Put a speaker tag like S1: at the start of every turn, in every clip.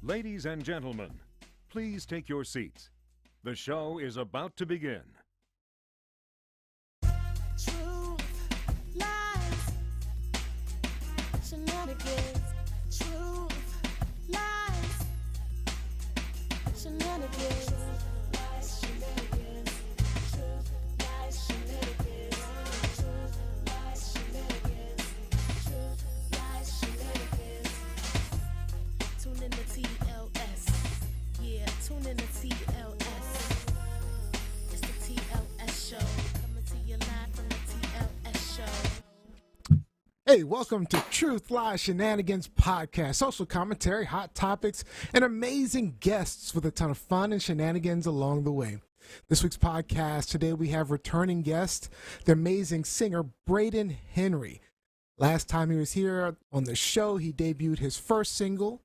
S1: Ladies and gentlemen, please take your seats. The show is about to begin.
S2: Truth, lies, shenanigans. Truth, lies, shenanigans. Lies, shenanigans. Truth, lies, shenanigans. Truth, lies, shenanigans. Truth, lies, shenanigans. Tune in to TLS. Yeah, tune in to TLS. It's the TLS show. Coming to you live from the TLS show.
S3: Hey, welcome to Truth, Lies, Shenanigans podcast. Social commentary, hot topics, and amazing guests with a ton of fun and shenanigans along the way. This week's podcast, today we have returning guest, the amazing singer Brayden Henri. Last time he was here on the show, he debuted his first single.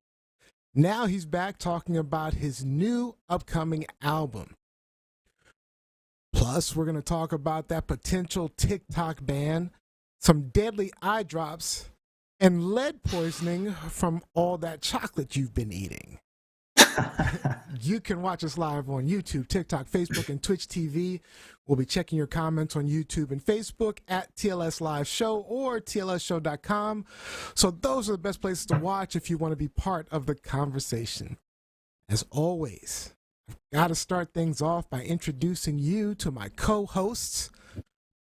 S3: Now he's back talking about his new upcoming album. Plus, we're going to talk about that potential TikTok ban, some deadly eye drops, and lead poisoning from all that chocolate you've been eating. You can watch us live on YouTube, TikTok, Facebook, and Twitch TV. We'll be checking your comments on YouTube and Facebook at TLSLiveShow or TLSShow.com. So those are the best places to watch if you want to be part of the conversation. As always, I've got to start things off by introducing you to my co-hosts.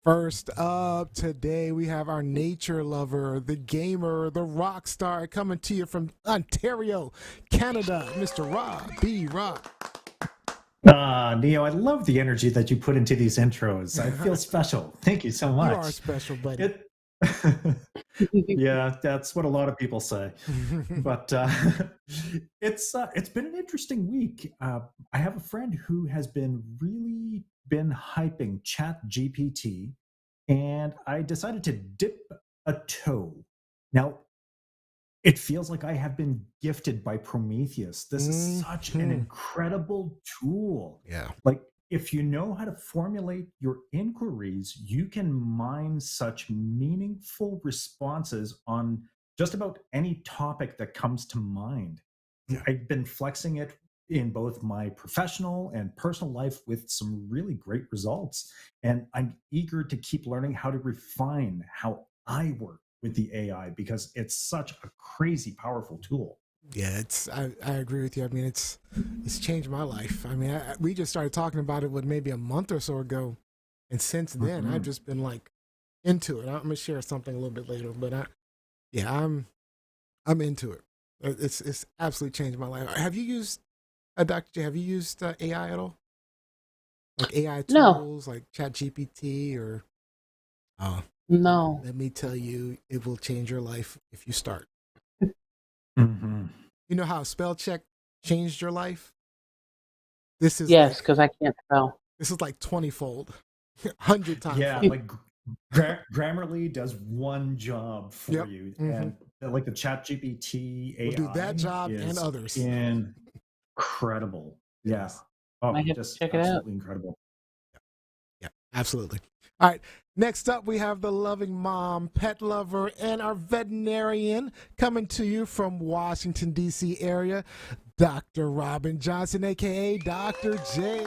S3: First up today, we have our nature lover, the gamer, the rock star, coming to you from Ontario, Canada, Mr. Rob B. Rock.
S4: Neo, I love the energy that you put into these intros. I feel special. Thank you so much.
S3: You are special, buddy.
S4: Yeah, that's what a lot of people say. But it's been an interesting week. I have a friend who has been hyping ChatGPT, and I decided to dip a toe. Now, it feels like I have been gifted by Prometheus. This is such an incredible tool.
S3: Yeah.
S4: Like, if you know how to formulate your inquiries, you can mine such meaningful responses on just about any topic that comes to mind.
S3: Yeah.
S4: I've been flexing it in both my professional and personal life with some really great results. And I'm eager to keep learning how to refine how I work with the AI because it's such a crazy, powerful tool.
S3: Yeah, I agree with you. I mean, it's changed my life. I mean, we just started talking about it maybe a month or so ago, and since then I've just been like into it. I'm gonna share something a little bit later, but I'm into it. It's absolutely changed my life. Have you used Dr. J? Have you used AI at all? Like AI tools, like ChatGPT or?
S5: No.
S3: Let me tell you, it will change your life if you start.
S4: Mm-hmm.
S3: You know how spell check changed your life? This is
S5: Yes, because I can't spell.
S3: This is like 20-fold, 100 times.
S4: Yeah,
S3: fold.
S4: like Grammarly does one job for you, and like the ChatGPT AI
S3: will do that job and others.
S4: Incredible. Yeah. Oh,
S5: I have
S4: just
S5: to check it out.
S4: absolutely incredible.
S3: Yeah, absolutely. All right. Next up, we have the loving mom, pet lover, and our veterinarian coming to you from Washington, D.C. area, Dr. Robin Johnson, a.k.a. Dr. J.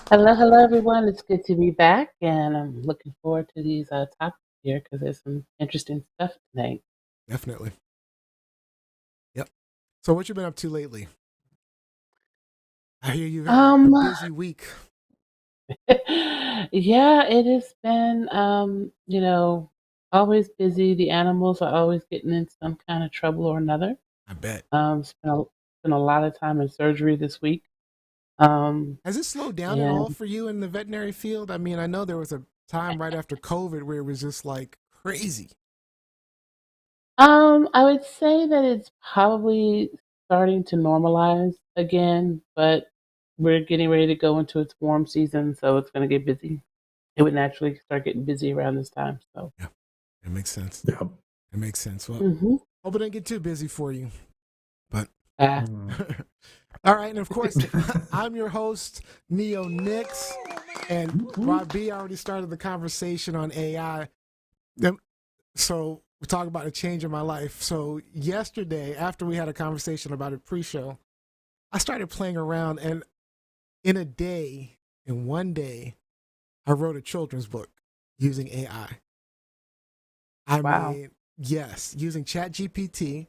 S5: Hello, everyone. It's good to be back, and I'm looking forward to these topics here because there's some interesting stuff tonight.
S3: Definitely. Yep. So what you been up to lately? I hear you've had a busy week.
S5: Yeah, it has been, always busy. The animals are always getting in some kind of trouble or another.
S3: I bet.
S5: Spent a lot of time in surgery this week.
S3: Has it slowed down at all for you in the veterinary field? I mean, I know there was a time right after COVID where it was just like crazy.
S5: I would say that it's probably starting to normalize again, but we're getting ready to go into its warm season, so it's going to get busy. It would naturally start getting busy around this time. So
S3: yeah, it makes sense.
S4: Yeah,
S3: it makes sense. Well, hope it didn't get too busy for you, but all right. And of course, I'm your host, Neo Nix, and Rob B already started the conversation on AI. So we talk about a change in my life. So yesterday, after we had a conversation about it pre-show, I started playing around, and in one day, I wrote a children's book using AI. I
S5: Wow.
S3: mean, yes, using ChatGPT.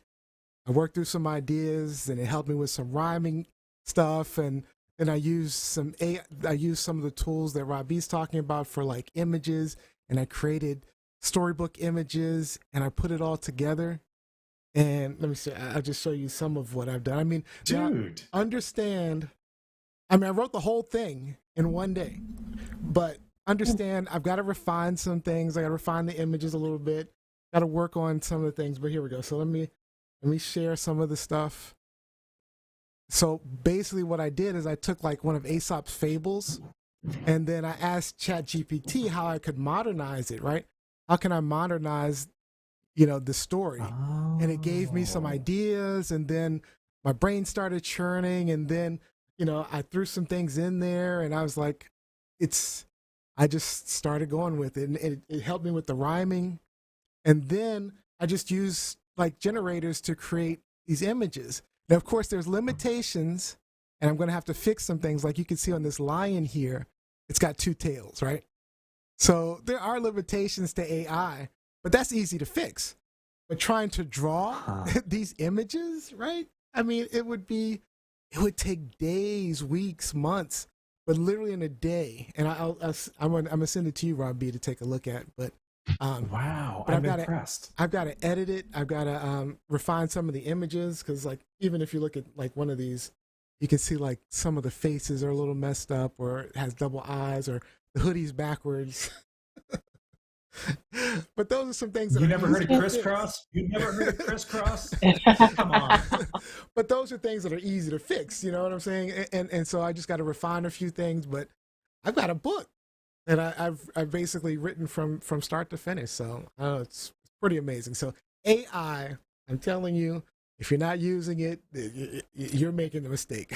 S3: I worked through some ideas, and it helped me with some rhyming stuff, and then I used some AI, I used some of the tools that Robbie's talking about for like images, and I created storybook images, and I put it all together. And let me see, I'll just show you some of what I've done. I mean, now
S4: Dude.
S3: understand. I mean, I wrote the whole thing in one day, but understand I've got to refine some things. I got to refine the images a little bit. Got to work on some of the things. But here we go. So let me share some of the stuff. So basically, what I did is I took like one of Aesop's fables, and then I asked ChatGPT how I could modernize it. Right? How can I modernize, the story? And it gave me some
S4: Oh.
S3: ideas, and then my brain started churning, and then I threw some things in there, and I was like, I just started going with it, and it helped me with the rhyming. And then I just used like generators to create these images. Now, of course, there's limitations, and I'm going to have to fix some things. Like you can see on this lion here, it's got two tails, right? So there are limitations to AI, but that's easy to fix. But trying to draw these images, right? I mean, it would take days, weeks, months, but literally in a day. And I'm gonna send it to you, Rob B, to take a look at. But
S4: Wow,
S3: but
S4: I'm impressed.
S3: I've got to edit it. I've got to refine some of the images, because like even if you look at like one of these, you can see like some of the faces are a little messed up, or it has double eyes, or the hoodie's backwards. But those are some things that
S4: You
S3: are
S4: never
S3: easy
S4: heard of
S3: to
S4: crisscross? You never heard of crisscross?
S3: fix.
S4: Come on.
S3: But those are things that are easy to fix. You know what I'm saying? And so I just got to refine a few things. But I've got a book that I've basically written from start to finish. So it's pretty amazing. So AI, I'm telling you, if you're not using it, you're making a mistake.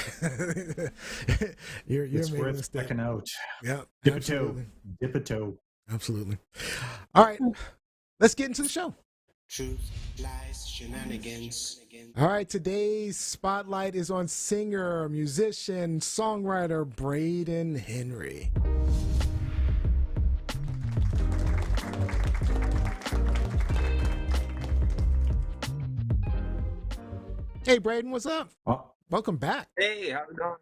S3: you're
S4: It's
S3: making a
S4: worth
S3: mistake.
S4: checking out.
S3: Yeah,
S4: Dip a toe.
S3: absolutely,
S4: Dip a toe.
S3: absolutely. All right, let's get into the show.
S6: Truth, lies, shenanigans.
S3: All right, today's spotlight is on singer, musician, songwriter Brayden Henri. Hey, Brayden, what's up?
S4: Oh,
S3: Welcome back.
S7: Hey, how's it going?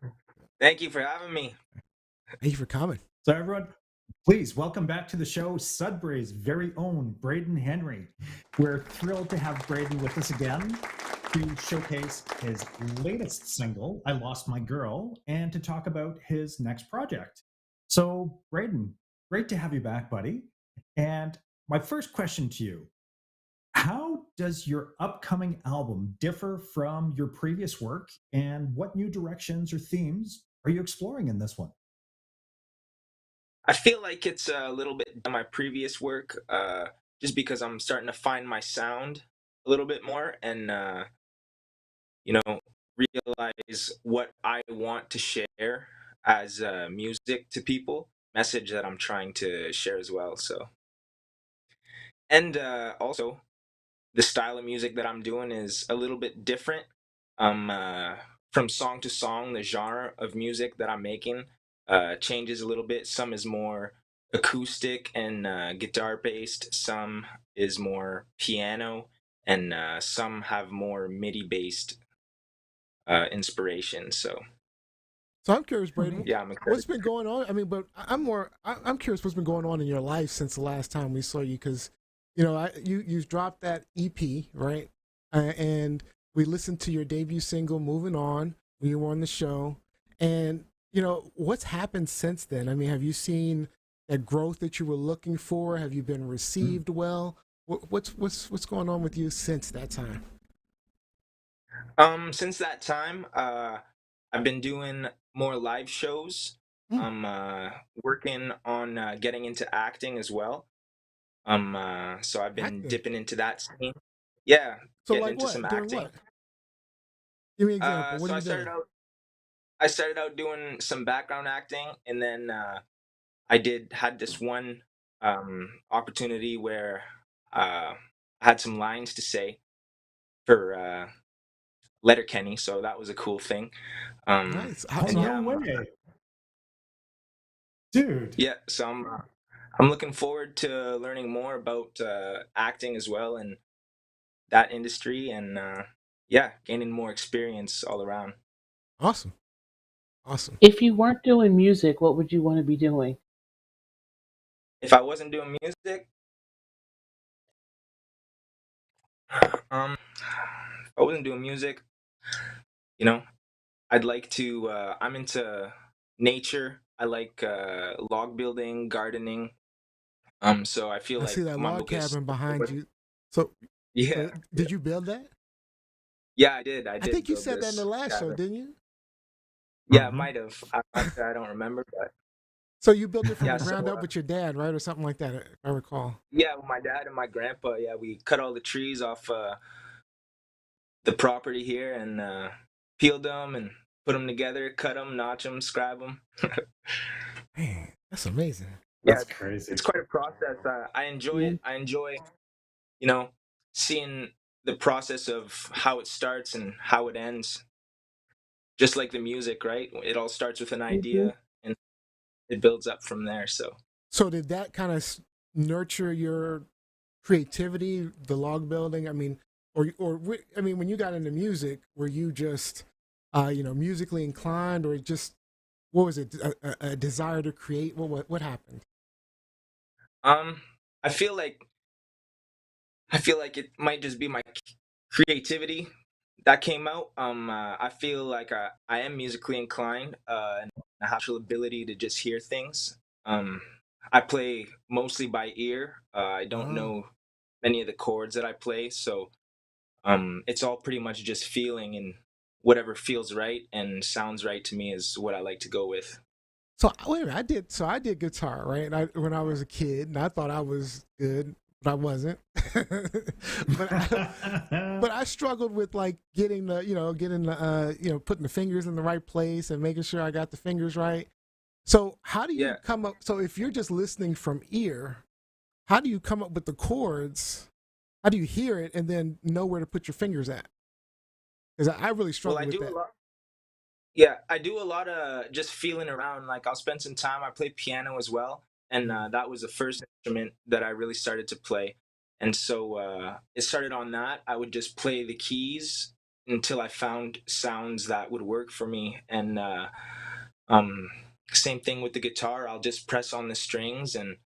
S7: Thank you for having me.
S3: Thank you for coming.
S4: so everyone, please welcome back to the show Sudbury's very own Brayden Henri. We're thrilled to have Brayden with us again to showcase his latest single, I Lost My Girl, and to talk about his next project. So, Brayden, great to have you back, buddy. And my first question to you: how does your upcoming album differ from your previous work, and what new directions or themes are you exploring in this one?
S7: I feel like it's a little bit than my previous work, just because I'm starting to find my sound a little bit more and, you know, realize what I want to share as music to people, message that I'm trying to share as well. So, and also, the style of music that I'm doing is a little bit different. From song to song, the genre of music that I'm making changes a little bit. Some is more acoustic and guitar based. Some is more piano, and some have more MIDI based inspiration. So
S3: So I'm curious, Brayden,
S7: yeah, I'm excited.
S3: what's been going on? I mean, but I'm curious what's been going on in your life since the last time we saw you, because you dropped that EP, right? And we listened to your debut single, "Moving On," when you were on the show. And what's happened since then? I mean, have you seen that growth that you were looking for? Have you been received well? What's going on with you since that time?
S7: Since that time, I've been doing more live shows.
S3: Hmm,
S7: I'm working on getting into acting as well. So I've been
S3: acting.
S7: dipping into that scene. Yeah,
S3: So
S7: getting
S3: like
S7: into some
S3: what? Doing
S7: acting.
S3: what? Give me an example. What
S7: So
S3: have you done?
S7: I started out doing some background acting, and then I did had this one opportunity where uh, I had some lines to say for Letterkenny, so that was a cool thing.
S3: Nice.
S4: Oh,
S3: So,
S7: Yeah,
S4: no way. Dude.
S7: yeah. So I'm looking forward to learning more about acting as well and that industry, and yeah, gaining more experience all around.
S3: awesome. Awesome.
S5: If you weren't doing music, what would you want to be doing?
S7: If I wasn't doing music, if I wasn't doing music, you know, I'd like to. I'm into nature. I like log building, gardening. So I feel
S3: I see
S7: like
S3: that
S7: my
S3: log
S7: focus.
S3: cabin behind you. So,
S7: Yeah,
S3: did you build that?
S7: yeah, I did. I
S3: I
S7: did
S3: think you
S7: build
S3: said that in the
S7: this
S3: last show,
S7: cabin.
S3: didn't you?
S7: Yeah, I
S4: Mhm.
S7: might have. I don't remember, but
S3: So you built it from
S7: yeah.
S3: the
S7: So
S3: ground up with your dad, right, or something like that, if I recall.
S7: yeah, with my dad and my grandpa, yeah, we cut all the trees off the property here and peeled them and put them together, cut them, notch them, scribe them.
S3: Man, that's amazing.
S7: Yeah,
S4: That's crazy.
S7: it's quite a process. I enjoy
S5: Yeah.
S7: it. I enjoy, you know, seeing the process of how it starts and how it ends. Just like the music, right? It all starts with an
S5: Hmm.
S7: idea and it builds up from there. So
S3: So did that kind of nurture your creativity, the log building? I mean, I mean, when you got into music, were you just, musically inclined, or just what was it, a desire to create? What happened?
S7: um, I feel like I feel like it might just be my creativity that came out. I feel like I am musically inclined and I have natural ability to just hear things. Um, I play mostly by ear. I don't
S3: Oh,
S7: know many of the chords that I play, so it's all pretty much just feeling, and whatever feels right and sounds right to me is what I like to go with.
S3: so wait a minute, I did guitar, right? And when I was a kid, and I thought I was good, but I wasn't. but I, but I struggled with like getting the putting the fingers in the right place and making sure I got the fingers right. So how do you
S7: Yeah.
S3: come up? So if you're just listening from ear, how do you come up with the chords? How do you hear it and then know where to put your fingers at? Because I really
S7: Well,
S3: struggle
S7: I
S3: with
S7: do a
S3: that.
S7: lot. Yeah, I do a lot of just feeling around. Like I'll spend some time. I play piano as well, and that was the first instrument that I really started to play. And so it started on that. I would just play the keys until I found sounds that would work for me. And um, same thing with the guitar. I'll just press on the strings and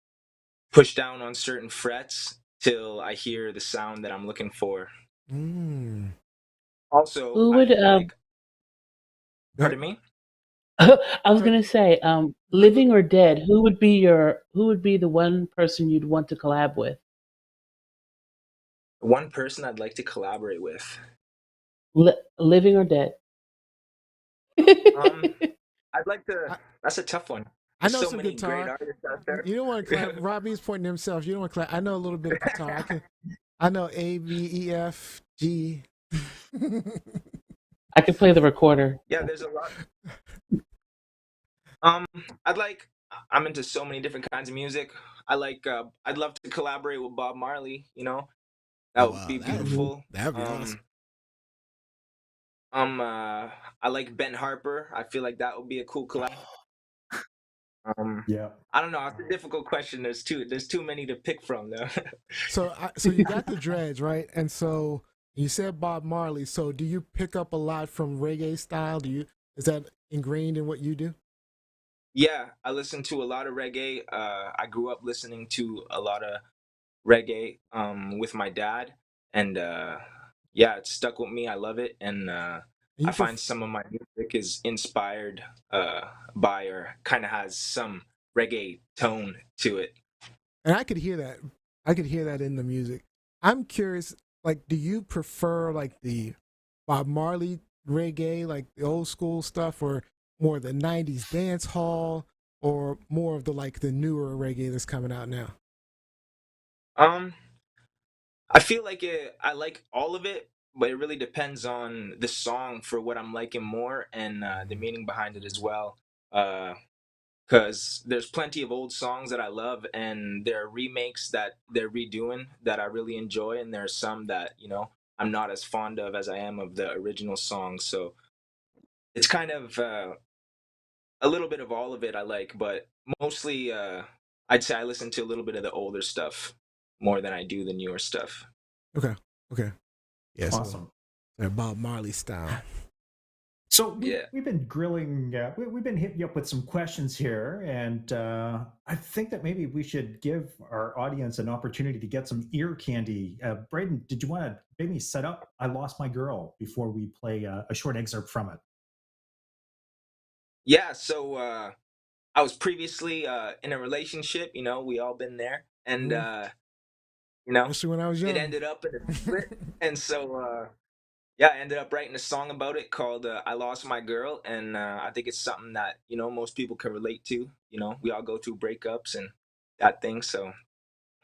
S7: push down on certain frets till I hear the sound that I'm looking for.
S3: Mm.
S7: Also,
S5: Who would
S7: I like.
S3: Go ahead.
S7: Pardon me.
S5: I was
S3: Go
S5: gonna say, living or dead, who would be the one person you'd want to collab with?
S7: One person I'd like to collaborate with.
S5: Living or dead?
S7: Um, I'd like to.
S3: I,
S7: That's a tough one.
S3: I
S7: There's
S3: know
S7: so
S3: some
S7: many great
S3: guitar.
S7: artists out
S3: You don't want to clap.
S7: there.
S3: Robbie's pointing to himself. You don't want to clap. I know a little bit of guitar. I know A, B, E, F, G.
S5: I could play the recorder.
S7: Yeah, there's a lot. Um, I'd like. I'm into so many different kinds of music. I like. I'd love to collaborate with Bob Marley.
S3: Oh
S7: That would
S3: wow,
S7: be beautiful.
S3: that'd be awesome.
S7: I like Ben Harper. I feel like that would be a cool collab. Um,
S4: Yeah.
S7: I don't know. It's a difficult question. There's too many to pick from though.
S3: So you got the dreads, right? And so you said Bob Marley. So do you pick up a lot from reggae style? Is that ingrained in what you do?
S7: Yeah, I listen to a lot of reggae. I grew up listening to a lot of reggae with my dad, and yeah, it stuck with me. I love it, and
S3: And
S7: I
S3: you
S7: find
S3: pref-
S7: some of my music is inspired by or kind of has some reggae tone to it.
S3: and I could hear that. I could hear that in the music. I'm curious, like, do you prefer like the Bob Marley reggae, like the old school stuff, or more the '90s dance hall, or more of the newer reggae that's coming out now?
S7: Um, I feel like I like all of it, but it really depends on the song for what I'm liking more and the meaning behind it as well. Uh, because there's plenty of old songs that I love, and there are remakes that they're redoing that I really enjoy, and there are some that I'm not as fond of as I am of the original song. So it's kind of a little bit of all of it I like, but mostly I'd say I listen to a little bit of the older stuff more than I do the newer stuff.
S3: Okay. Okay. Yeah. So
S4: Awesome.
S3: Bob Marley style.
S4: So
S7: Yeah.
S4: we've been grilling, we've been hitting you up with some questions here, and I think that maybe we should give our audience an opportunity to get some ear candy. Brayden, did you want to maybe set up "I Lost My Girl" before we play a short excerpt from it?
S7: Yeah, so I was previously in a relationship, we all been there, and
S3: Especially when I was young.
S7: it ended up in a split, and so yeah, I ended up writing a song about it called "I Lost My Girl," and I think it's something that most people can relate to. We all go through breakups and that thing, so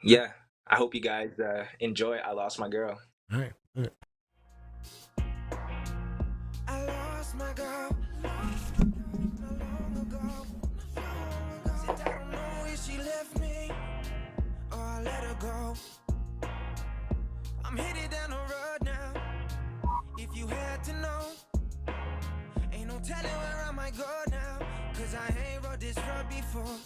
S7: yeah, I hope you guys enjoy "I Lost My Girl."
S3: All right. All right.
S2: I lost my girl not long ago. Said I don't know if she left me or I let her go. I'm headed down the road now. If you had to know, ain't no telling where I might go now. Cause I ain't rode this road before.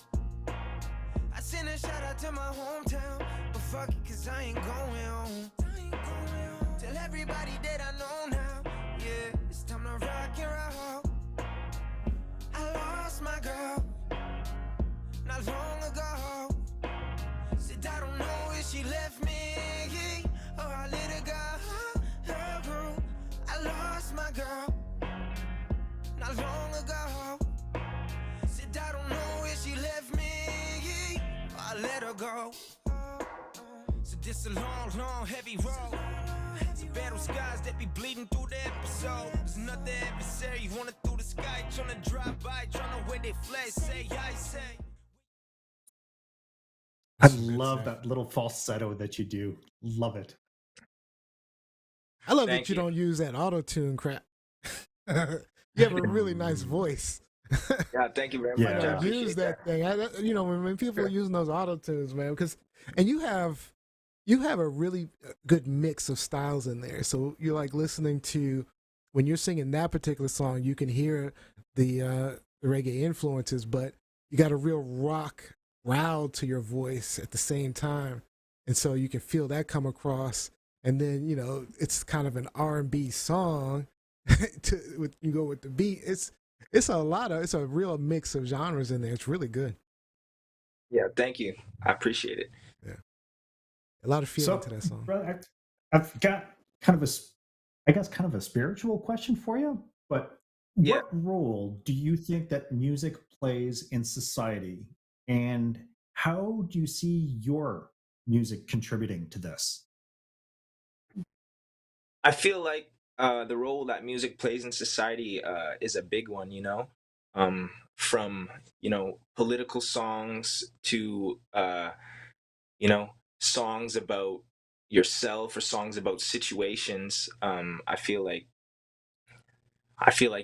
S2: I sent a shout out to my hometown, but fuck it, cause I ain't going home. Tell everybody that I know now, yeah, it's time to rock and roll. I lost my girl not long ago. Said I don't know if she left me or I let her go. I lost my girl not long ago. Said I don't know if she left me or I let her go. So this a long, long, heavy road. Some battle skies that be bleeding through the episode. There's another adversary running through the sky, trying to drive by, trying to wear they flash. Say, I say.
S4: I
S3: That's a good
S4: love
S3: set.
S4: that little falsetto that you do. Love it.
S3: I love
S7: Thank
S3: that you
S7: you.
S3: don't use that auto tune crap. You have a really nice voice.
S7: Yeah, thank you very
S4: Yeah.
S7: much. I
S3: Use
S7: appreciate
S3: that thing. When people are using those auto tunes, man, and you have a really good mix of styles in there. So you're like listening to when you're singing that particular song, you can hear the reggae influences, but you got a real rock growl to your voice at the same time, and so you can feel that come across. And then it's kind of an R&B song. You go with the beat. It's a real mix of genres in there. It's really good.
S7: Yeah, thank you. I appreciate it.
S3: Yeah, a lot of feeling to that song.
S4: Brother, I've got kind of kind of a spiritual question for you. But
S7: Yeah.
S4: what role do you think that music plays in society, and how do you see your music contributing to this?
S7: I feel like the role that music plays in society is a big one, from political songs to songs about yourself or songs about situations. I feel like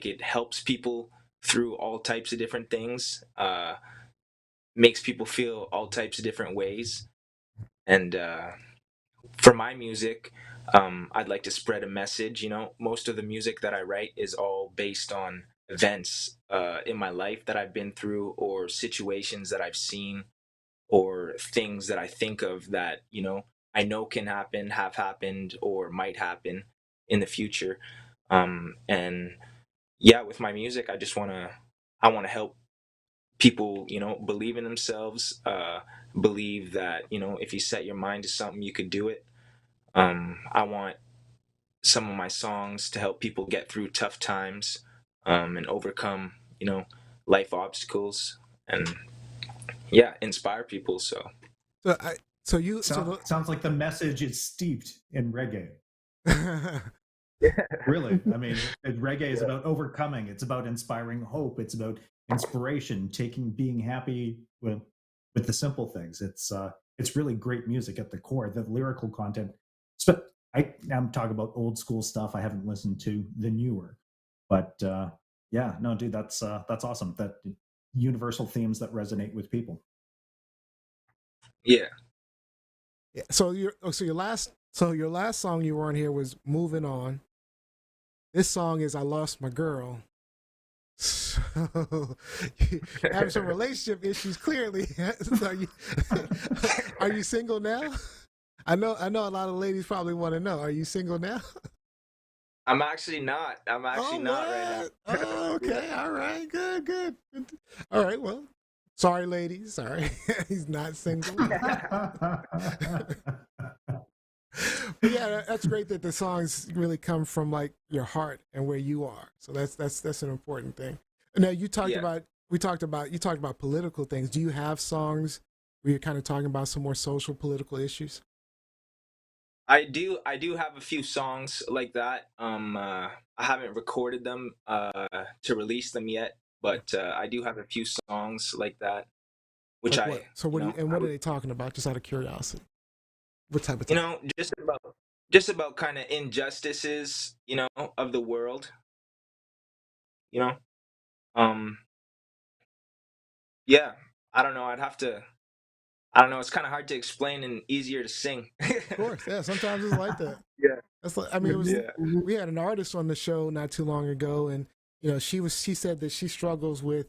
S7: it helps people through all types of different things, makes people feel all types of different ways, and for my music, I'd like to spread a message. Most of the music that I write is all based on events in my life that I've been through, or situations that I've seen, or things that I think of that I know can happen, have happened, or might happen in the future. And yeah, with my music, I want to help people, believe in themselves, believe that if you set your mind to something, you could do it. I want some of my songs to help people get through tough times, and overcome, life obstacles, and yeah, inspire people. So
S3: So I so you so
S4: Sounds like the message is steeped in reggae.
S3: the,
S4: Really, I mean, reggae is about overcoming. It's about inspiring hope. It's about inspiration, being happy with the simple things. It's really great music at the core. The lyrical content. I'm talking about old school stuff. I haven't listened to the newer, but yeah, no, dude, that's awesome. That universal themes that resonate with people.
S7: Yeah.
S3: Yeah. So your last song you were on here was "Moving On." This song is "I Lost My Girl." So you have some relationship issues clearly. So are you single now? I know a lot of ladies probably want to know. Are you single now?
S7: I'm actually not. I'm actually not right now.
S3: Oh, okay. All right. Good. All right. Well, sorry, ladies. Sorry. He's not single. But yeah, that's great that the songs really come from like your heart and where you are. So that's an important thing. Now you talked
S7: Yeah.
S3: about you talked about political things. Do you have songs where you're kind of talking about some more social political issues?
S7: I do have a few songs like that. I haven't recorded them to release them yet, but I do have a few songs like that, which
S3: Like what? So
S7: you
S3: what do you
S7: know,
S3: and what are they talking about? Just out of curiosity. What type of
S7: you
S3: talk?
S7: know, just about kind of injustices, of the world, you know. Um, yeah, I don't know. I don't know. It's kind of hard to explain and easier to sing.
S3: Of course, yeah. Sometimes it's like that.
S7: Yeah,
S3: That's like, I mean, it was.
S7: yeah,
S3: We had an artist on the show not too long ago, and she said that she struggles with,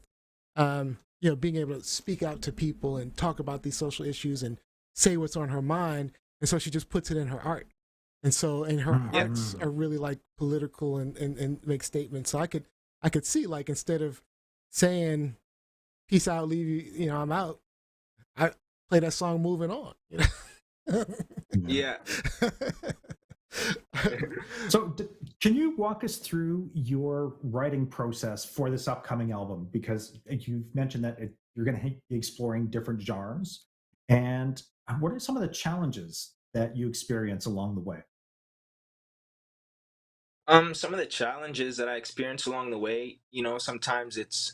S3: being able to speak out to people and talk about these social issues and say what's on her mind, and so she just puts it in her art, and her
S7: Yeah.
S3: arts are really like political and make statements. So I could see like instead of saying peace out, leave you, I'm out. I play that song, moving on.
S7: yeah.
S4: So, can you walk us through your writing process for this upcoming album? Because you've mentioned that you're going to be exploring different genres. And what are some of the challenges that you experience along the way?
S7: Some of the challenges that I experience along the way, sometimes it's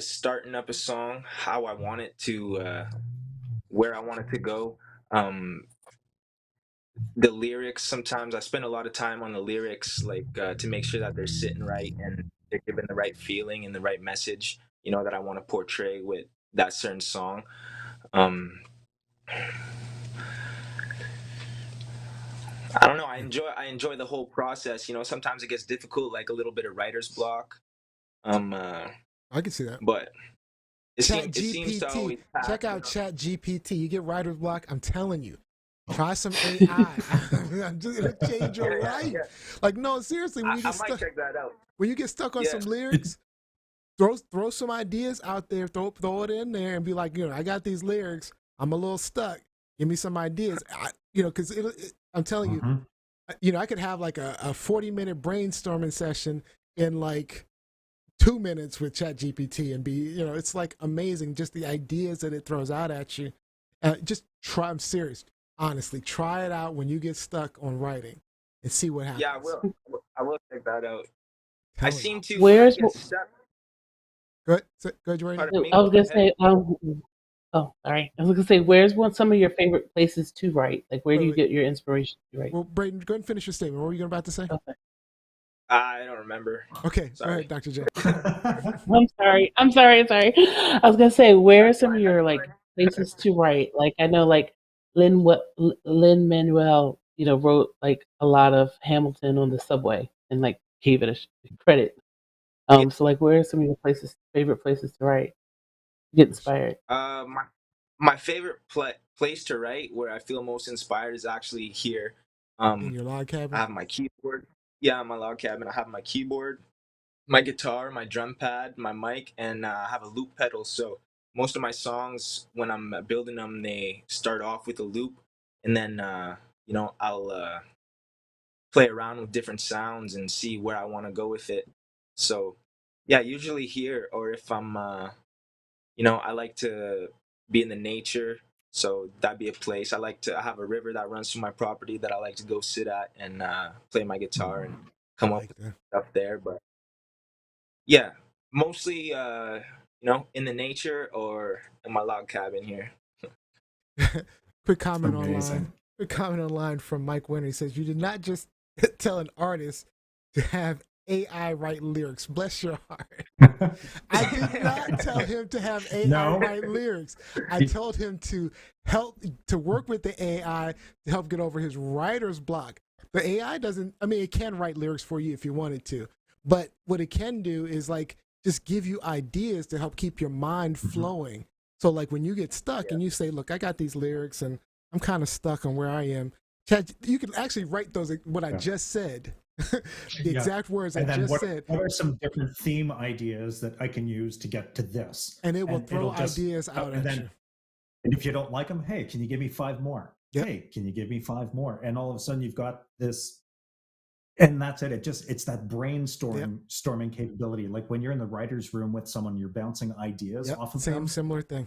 S7: starting up a song how I want it to, where I want it to go. Um, the lyrics, sometimes I spend a lot of time on the lyrics, like to make sure that they're sitting right and they're giving the right feeling and the right message, that I want to portray with that certain song. Um, I don't know. I enjoy the whole process. Sometimes it gets difficult, like a little bit of writer's block.
S3: I can see that.
S7: But
S3: Chat
S7: it seems to
S3: GPT.
S7: always pass.
S3: Check out Chat GPT. You get writer's block. I'm telling you. Try some AI. I'm just gonna change your life.
S7: Yeah.
S3: Like no, seriously. When
S7: I
S3: you get
S7: might
S3: stuck,
S7: check that out.
S3: when you get stuck on
S7: Yeah.
S3: some lyrics, throw some ideas out there. Throw it in there and be like, I got these lyrics. I'm a little stuck. Give me some ideas. Because I'm telling you, I could have like a 40-minute brainstorming session in like 2 minutes with ChatGPT and be, it's like amazing just the ideas that it throws out at you. Just try. I'm serious. Honestly, try it out when you get stuck on writing and see what happens.
S7: Yeah, I will. I will check that out. I
S3: Tell me.
S7: seem to
S5: Where's
S7: get stuck.
S3: Go ahead, Jordan.
S7: Pardon me?
S5: I was
S7: Go
S5: gonna
S7: ahead.
S5: say, oh, sorry. I was gonna say, where's some of your favorite places to write? Like, where do you
S3: Wait.
S5: get your inspiration to write?
S3: Well, Brayden, go ahead and finish your statement. What were you about to say?
S5: Okay.
S7: I don't remember.
S3: Okay,
S7: Sorry.
S3: go ahead, Dr. J.
S5: I'm sorry. I was gonna say, where are some of your like places to write? Like, I know like Lin Manuel, wrote like a lot of Hamilton on the subway and like gave it a credit.
S7: Yeah.
S5: So like, where are some of your favorite places to write? Get inspired.
S7: My favorite place to write, where I feel most inspired, is actually here.
S3: In your log
S7: I
S3: cabin?
S7: have my keyboard. Yeah, my log cabin. I have my keyboard, my guitar, my drum pad, my mic, and I have a loop pedal. So most of my songs, when I'm building them, they start off with a loop, and then I'll play around with different sounds and see where I want to go with it. So yeah, usually here, or if I'm I like to be in the nature. So that'd be a place. I have a river that runs through my property that I like to go sit at and play my guitar and come
S3: I
S7: up
S3: like
S7: with stuff there. But yeah, mostly in the nature or in my log cabin here.
S3: that. Quick comment
S4: Amazing.
S3: online. Quick comment online from Mike Winter. He says, "You did not just tell an artist to have AI write lyrics. Bless your heart. I did not tell him to have AI
S4: No.
S3: write lyrics. I told him to help to work with the AI to help get over his writer's block. The AI doesn't. I mean, it can write lyrics for you if you wanted to, but what it can do is like just give you ideas to help keep your mind flowing. So like when you get stuck and you say, "Look, I got these lyrics and I'm kind of stuck on where I am," you can actually write those what I just said. The exact words I just said.
S4: What are some different theme ideas that I can use to get to this?
S3: And it will throw ideas out at you.
S4: And if you don't like them, hey, can you give me 5 more?
S3: Yep.
S4: Hey, can you give me 5 more? And all of a sudden you've got this, and that's it. It's that brainstorming capability. Like when you're in the writer's room with someone, you're bouncing ideas off of them.
S3: Similar thing.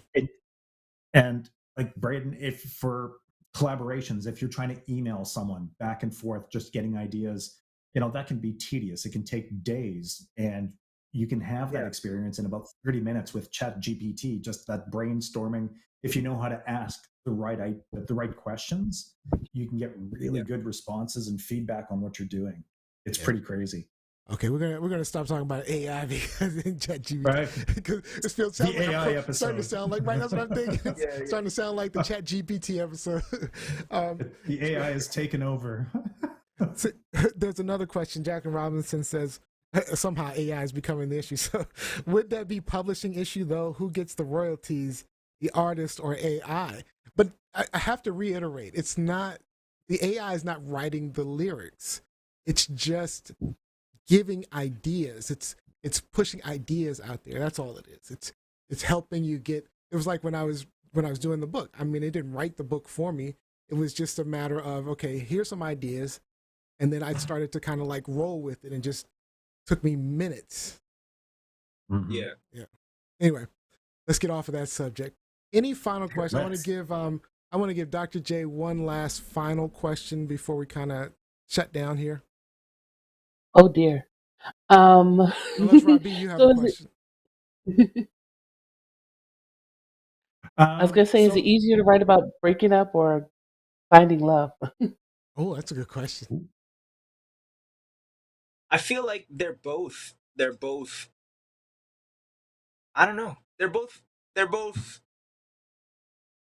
S4: And like Brayden, if for collaborations, if you're trying to email someone back and forth, just getting ideas, that can be tedious. It can take days, and you can have that experience in about 30 minutes with ChatGPT, just that brainstorming. If you know how to ask the right questions, you can get really good responses and feedback on what you're doing. It's pretty crazy.
S3: Okay, we're gonna stop talking about AI because in ChatGPT, because it feels the AI episode starting to sound like that's what I'm thinking. It's starting to sound like the ChatGPT episode.
S4: The AI is taken over.
S3: So, there's another question. Jack and Robinson says somehow AI is becoming the issue. So would that be publishing issue though? Who gets the royalties, the artist or AI? But I have to reiterate, it's not the AI is not writing the lyrics. It's just giving ideas. It's pushing ideas out there. That's all it is. It's helping you get. It was like when I was doing the book. I mean, it didn't write the book for me. It was just a matter of, okay, here's some ideas. And then I started to kind of like roll with it, and just took me minutes.
S4: Mm-hmm.
S3: Yeah. Anyway, let's get off of that subject. Any final question? I want to give Dr. J one last final question before we kind of shut down here.
S5: Oh dear.
S3: Unless Robbie, you have a question.
S5: I was gonna say, is it easier to write about breaking up or finding love?
S3: Oh, that's a good question.
S7: I feel like they're both. I don't know. They're both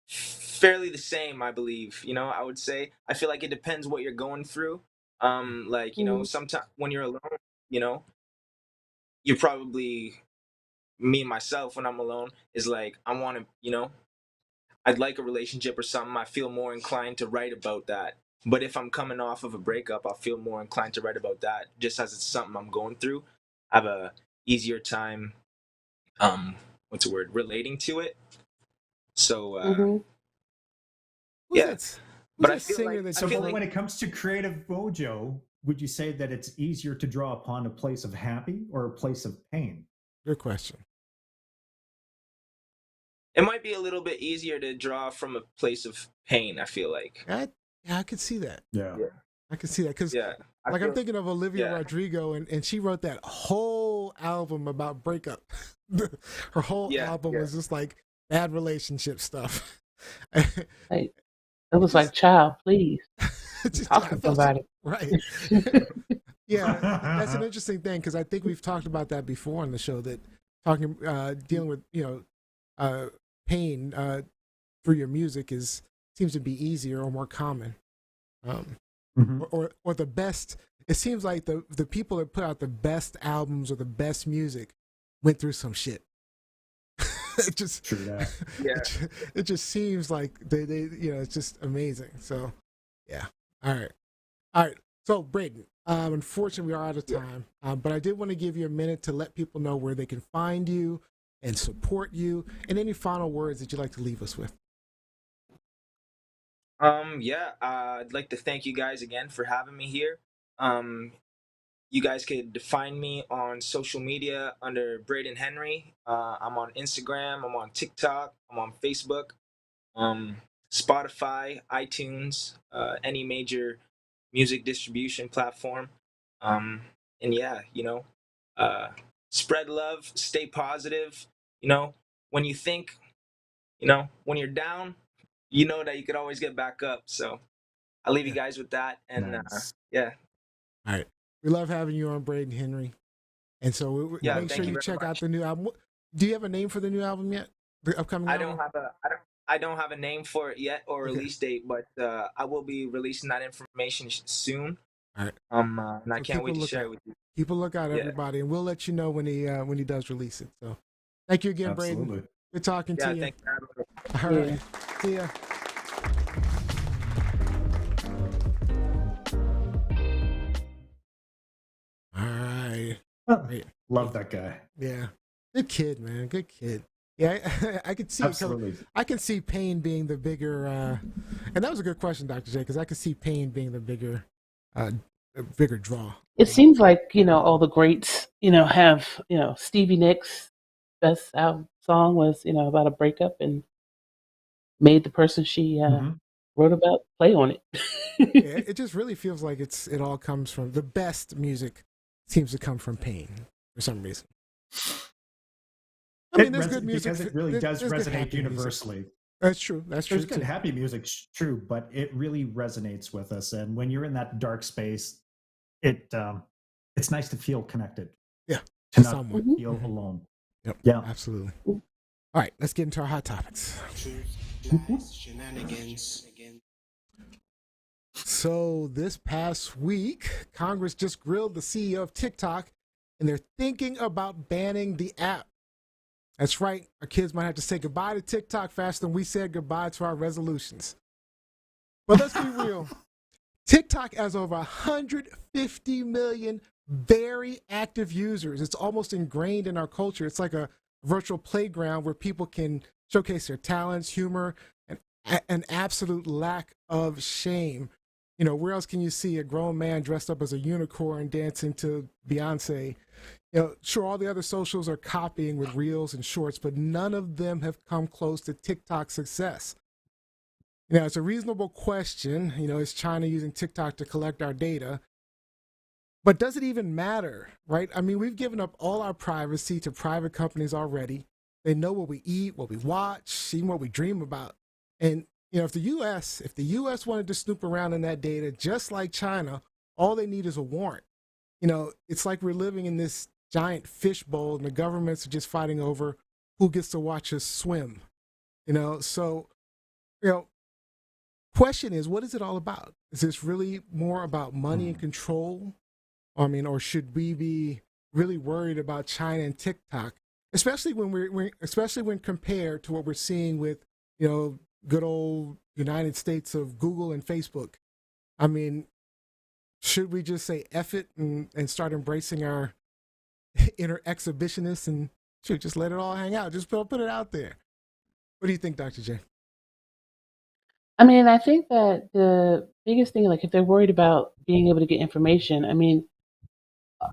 S7: fairly the same, I believe. I would say. I feel like it depends what you're going through. Like, sometimes when you're alone, you know, you're probably me myself when I'm alone is like I want to, I'd like a relationship or something. I feel more inclined to write about that. But if I'm coming off of a breakup, I'll feel more inclined to write about that just as it's something I'm going through. I have a easier time what's the word, relating to it. So yeah. But I feel like
S4: so when it comes to creative mojo, would you say that it's easier to draw upon a place of happy or a place of pain?
S3: Good question.
S7: It might be a little bit easier to draw from a place of pain, I feel like.
S3: Yeah, I could see that.
S4: Yeah.
S3: I can see that because, I'm thinking of Olivia Rodrigo, and she wrote that whole album about breakup. Her whole album was just like bad relationship stuff.
S5: It was like, child, please talk to somebody.
S3: Right. Yeah, that's an interesting thing because I think we've talked about that before on the show. That dealing with pain through your music seems to be easier or more common. Or the best. It seems like the people that put out the best albums or the best music went through some shit. It just
S4: true that.
S3: It just seems like they it's just amazing. So yeah. All right. So Brayden, unfortunately we are out of time. But I did want to give you a minute to let people know where they can find you and support you, and any final words that you'd like to leave us with.
S7: I'd like to thank you guys again for having me here. You guys could find me on social media under Brayden Henri. I'm on Instagram, I'm on TikTok, I'm on Facebook, Spotify, iTunes, any major music distribution platform. And spread love, stay positive. When you think, when you're down, you know that you could always get back up. So I'll leave you guys with that. And
S3: Nice.
S7: yeah.
S3: All right. We love having you on, Brayden Henry. And so
S7: Yeah,
S3: make sure
S7: thank you
S3: you
S7: very
S3: check out
S7: much.
S3: the new album. Do you have a name for the new album yet? The upcoming
S7: I
S3: album?
S7: don't have a I don't have a name for it yet or
S3: Okay.
S7: release date, but I will be releasing that information soon.
S3: All right.
S7: And I
S3: So
S7: can't
S3: keep a
S7: wait to share it
S3: lookout.
S7: with you.
S3: Keep a lookout,
S7: Yeah,
S3: everybody, and we'll let you know when he does release it. So thank you again, Brayden.
S4: Absolutely.
S3: Good talking to
S7: yeah.
S3: you.
S7: Thank you for having me.
S3: All
S5: Yeah.
S3: right. See ya. All right.
S4: Well,
S3: Great.
S4: love that guy.
S3: Yeah. Good kid, man. Good kid. Yeah, I could see.
S4: Absolutely.
S3: I can see Pain being the bigger, and that was a good question, Dr. J, because I could see Pain being the bigger draw.
S5: It seems like, all the greats, have, Stevie Nicks' best album song was, about a breakup and made the person she
S4: Mhm.
S5: wrote about play on it.
S3: Yeah, it just really feels like it all comes from the best music seems to come from Pain for some reason. I mean, there's good music
S4: because it really does
S3: there's good
S4: resonate
S3: happy music.
S4: universally.
S3: That's true. That's true
S4: There's good
S3: too.
S4: happy music, true, but it really resonates with us. And when you're in that dark space, it's nice to feel connected.
S3: Yeah,
S4: To
S3: to
S4: not
S3: someone.
S5: Mhm.
S4: feel
S3: Mhm.
S4: alone.
S3: Yep.
S4: Yeah.
S3: Absolutely. All right, let's get into our hot topics.
S6: Truth, lies, shenanigans.
S3: So this past week, Congress just grilled the CEO of TikTok, and they're thinking about banning the app. That's right. Our kids might have to say goodbye to TikTok faster than we said goodbye to our resolutions. But let's be real. TikTok has over 150 million very active users. It's almost ingrained in our culture. It's like a virtual playground where people can showcase their talents, humor, and an absolute lack of shame. Where else can you see a grown man dressed up as a unicorn dancing to Beyonce? Sure, all the other socials are copying with reels and shorts, but none of them have come close to TikTok's success. It's a reasonable question. Is China using TikTok to collect our data? But does it even matter, right? I mean, we've given up all our privacy to private companies already. They know what we eat, what we watch, even what we dream about. And if the U.S. wanted to snoop around in that data, just like China, all they need is a warrant. It's like we're living in this giant fishbowl, and the governments are just fighting over who gets to watch us swim. So question is, what is it all about? Is this really more about money and control? Or should we be really worried about China and TikTok, especially when compared to what we're seeing with good old United States of Google and Facebook? I mean, should we just say F it and start embracing our inner exhibitionists and should just let it all hang out? Just put it out there. What do you think, Dr. J?
S5: I mean, I think that the biggest thing, like if they're worried about being able to get information, I mean,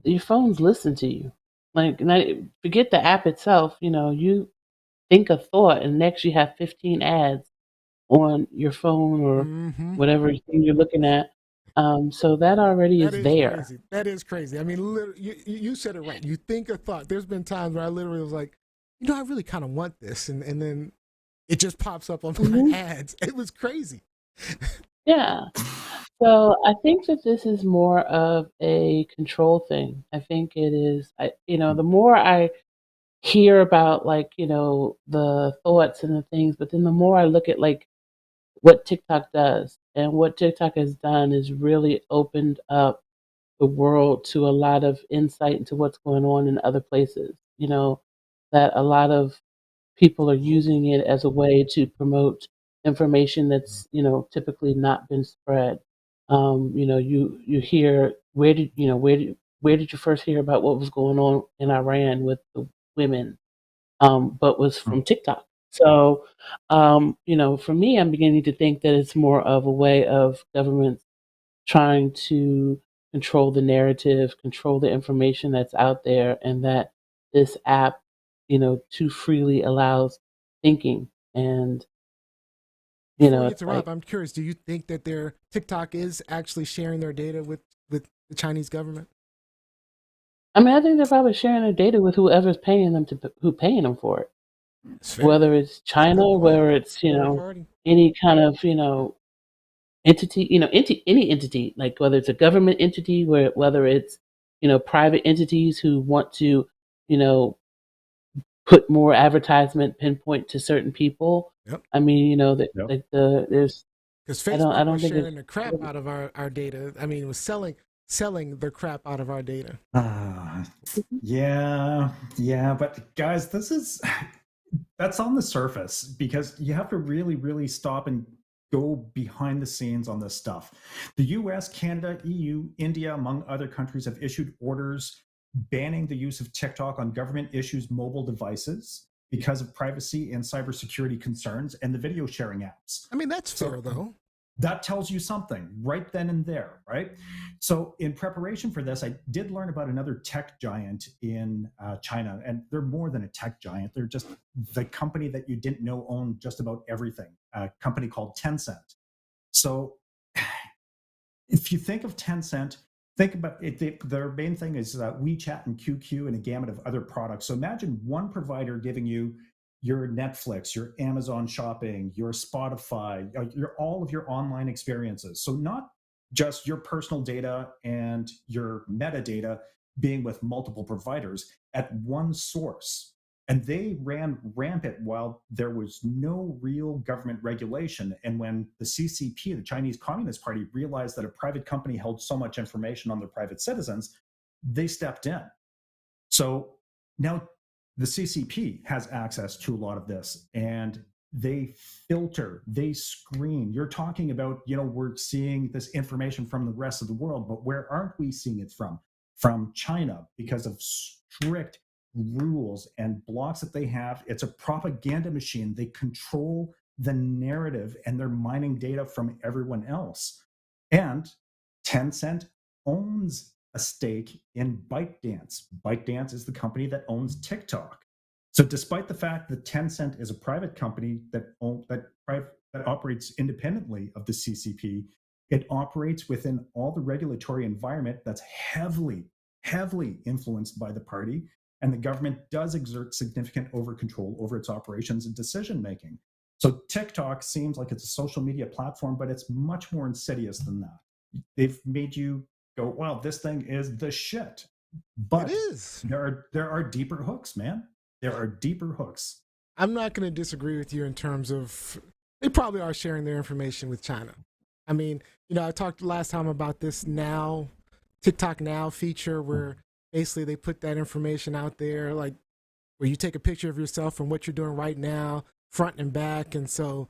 S5: your phones listen to you. Like, forget the app itself. You think a thought, and next you have 15 ads on your phone or whatever thing you're looking at. So that already
S3: That
S5: is
S3: is
S5: there.
S3: crazy. That is crazy. I mean, you said it right. You think a thought. There's been times where I literally was like, I really kind of want this, and then it just pops up on my ads. It was crazy.
S5: Yeah. So I think that this is more of a control thing. I think it is. The more I hear about the thoughts and the things, but then the more I look at what TikTok does, and what TikTok has done is really opened up the world to a lot of insight into what's going on in other places. That a lot of people are using it as a way to promote information that's typically not been spread. You hear where did you first hear about what was going on in Iran with the women, but was from TikTok. So for me, I'm beginning to think that it's more of a way of governments trying to control the narrative, control the information that's out there, and that this app, too freely allows thinking. And
S3: Before you
S5: it's like,
S3: interrupt, I'm curious. Do you think that their TikTok is actually sharing their data with the Chinese government?
S5: I mean, I think they're probably sharing their data with whoever's paying them who paying them for it,
S3: That's fair.
S5: whether it's China,
S3: Good point.
S5: whether it's
S3: Third party.
S5: any kind of entity, any entity, like whether it's a government entity, whether it's, private entities who want to, you know, put more advertisement pinpoint to certain people.
S3: Yep.
S5: I mean, that
S4: Yep.
S5: like there's
S3: Because
S5: I
S3: Facebook
S5: don't
S3: was
S5: think
S3: sharing
S5: it's
S3: the crap out of our data. I mean, it was selling the crap out of our data.
S4: Yeah, but guys, that's on the surface, because you have to really, really stop and go behind the scenes on this stuff. The US, Canada, EU, India, among other countries, have issued orders banning the use of TikTok on government issued mobile devices because of privacy and cybersecurity concerns and the video sharing apps.
S3: I mean, that's fair, though.
S4: That tells you something right then and there, right? So in preparation for this, I did learn about another tech giant in China, and they're more than a tech giant. They're just the company that you didn't know owned just about everything, a company called Tencent. So if you think of Tencent, think about it. Their main thing is WeChat and QQ and a gamut of other products. So imagine one provider giving you your Netflix, your Amazon shopping, your Spotify, all of your online experiences. So not just your personal data and your metadata being with multiple providers at one source. And they ran rampant while there was no real government regulation. And when the CCP, the Chinese Communist Party, realized that a private company held so much information on their private citizens, they stepped in. So now the CCP has access to a lot of this, and they filter, they screen. You're talking about, we're seeing this information from the rest of the world, but where aren't we seeing it from? From China, because of strict rules and blocks that they have. It's a propaganda machine. They control the narrative, and they're mining data from everyone else. And Tencent owns a stake in ByteDance. ByteDance is the company that owns TikTok. So despite the fact that Tencent is a private company that operates independently of the CCP, it operates within all the regulatory environment that's heavily influenced by the party, and the government does exert significant over-control over its operations and decision-making. So TikTok seems like it's a social media platform, but it's much more insidious than that. They've made you go, well, this thing is the shit. But
S3: it is.
S4: There are deeper hooks, man. There are deeper hooks.
S3: I'm not going to disagree with you in terms of they probably are sharing their information with China. I mean, I talked last time about this TikTok Now feature where basically they put that information out there, like where you take a picture of yourself and what you're doing right now, front and back. And so,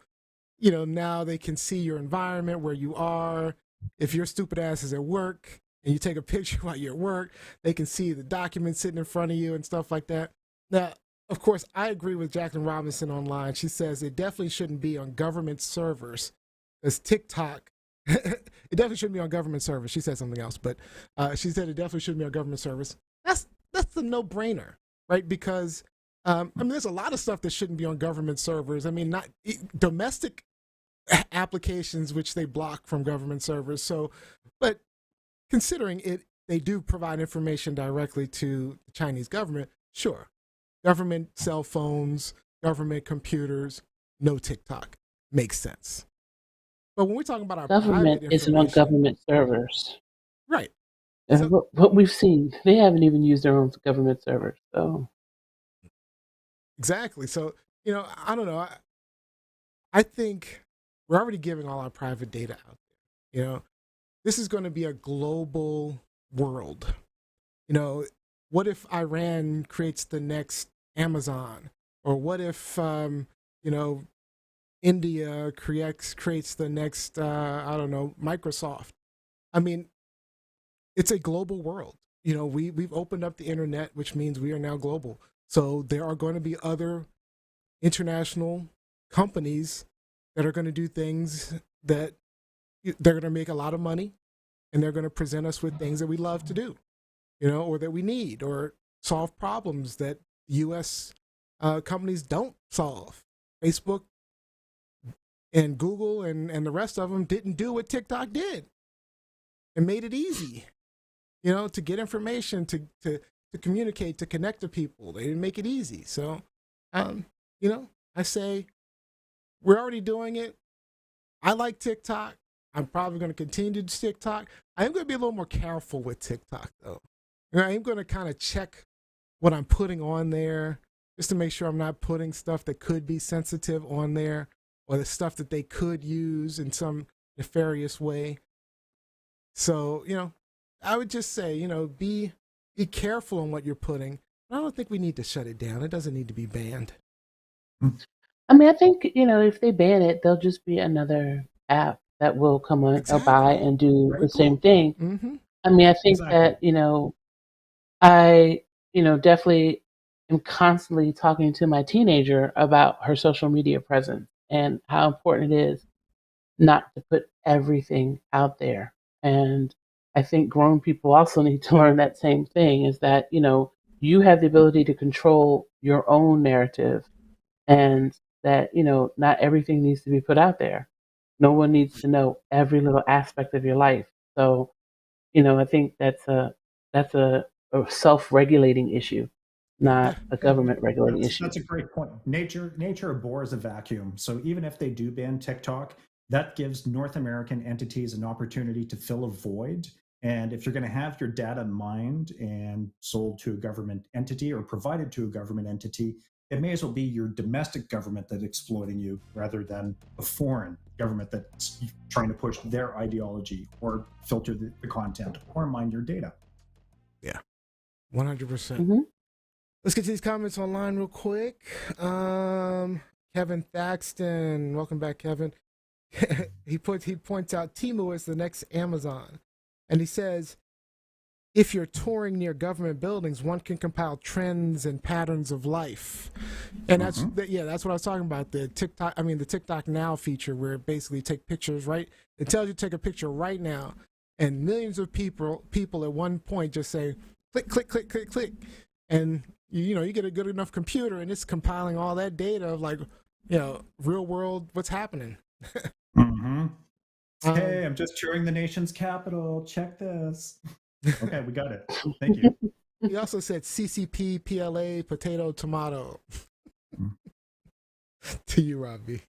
S3: now they can see your environment, where you are. If your stupid ass is at work and you take a picture while you're at work, they can see the document sitting in front of you and stuff like that. Now, of course, I agree with Jacqueline Robinson online. She says it definitely shouldn't be on government servers. As TikTok, it definitely shouldn't be on government servers. She said something else, but she said it definitely shouldn't be on government servers. That's a no-brainer, right? Because there's a lot of stuff that shouldn't be on government servers. I mean, not domestic applications which they block from government servers. So, but considering they do provide information directly to the Chinese government. Sure, government cell phones, government computers, no TikTok makes sense. But when we're talking about our
S5: government
S3: private
S5: isn't on government servers,
S3: right?
S5: So, what we've seen, they haven't even used their own government servers. So
S3: exactly. So I don't know. I think we're already giving all our private data out there. This is going to be a global world. What if Iran creates the next Amazon? Or what if, India creates the next, Microsoft? I mean, it's a global world. We've opened up the internet, which means we are now global. So there are going to be other international companies that are going to do things that they're going to make a lot of money, and they're going to present us with things that we love to do, or that we need, or solve problems that U.S. Companies don't solve. Facebook and Google and the rest of them didn't do what TikTok did. It made it easy, to get information, to communicate, to connect to people. They didn't make it easy. So, I say we're already doing it. I like TikTok. I'm probably going to continue to do TikTok. I am going to be a little more careful with TikTok, though. I am going to kind of check what I'm putting on there just to make sure I'm not putting stuff that could be sensitive on there or the stuff that they could use in some nefarious way. So, I would just say, be careful on what you're putting. I don't think we need to shut it down. It doesn't need to be banned.
S5: I mean, I think, if they ban it, there'll just be another app that will come on by and do the same thing.
S3: Mm-hmm.
S5: I mean, I think that, I, definitely am constantly talking to my teenager about her social media presence and how important it is not to put everything out there. And I think grown people also need to learn that same thing, is that, you have the ability to control your own narrative, and that, not everything needs to be put out there. No one needs to know every little aspect of your life. So, I think that's a self-regulating issue, not a government regulating issue.
S4: That's a great point. Nature abhors a vacuum. So even if they do ban TikTok, that gives North American entities an opportunity to fill a void. And if you're going to have your data mined and sold to a government entity or provided to a government entity, it may as well be your domestic government that's exploiting you rather than a foreign government that's trying to push their ideology or filter the content or mine your data.
S3: Yeah, 100%.
S5: Mm-hmm.
S3: Let's get to these comments online real quick. Kevin Thaxton, welcome back, Kevin. he points out Temu is the next Amazon, and he says, if you're touring near government buildings, one can compile trends and patterns of life. And that's what I was talking about. The TikTok Now feature, where it basically take pictures, right? It tells you to take a picture right now, and millions of people at one point just say click, click, click, click, click, and you get a good enough computer, and it's compiling all that data of real world what's happening.
S4: Hey, I'm just touring the nation's capital. Check this. Okay, we got it. Thank you.
S3: He also said CCP, PLA, potato, tomato. To you, Robbie.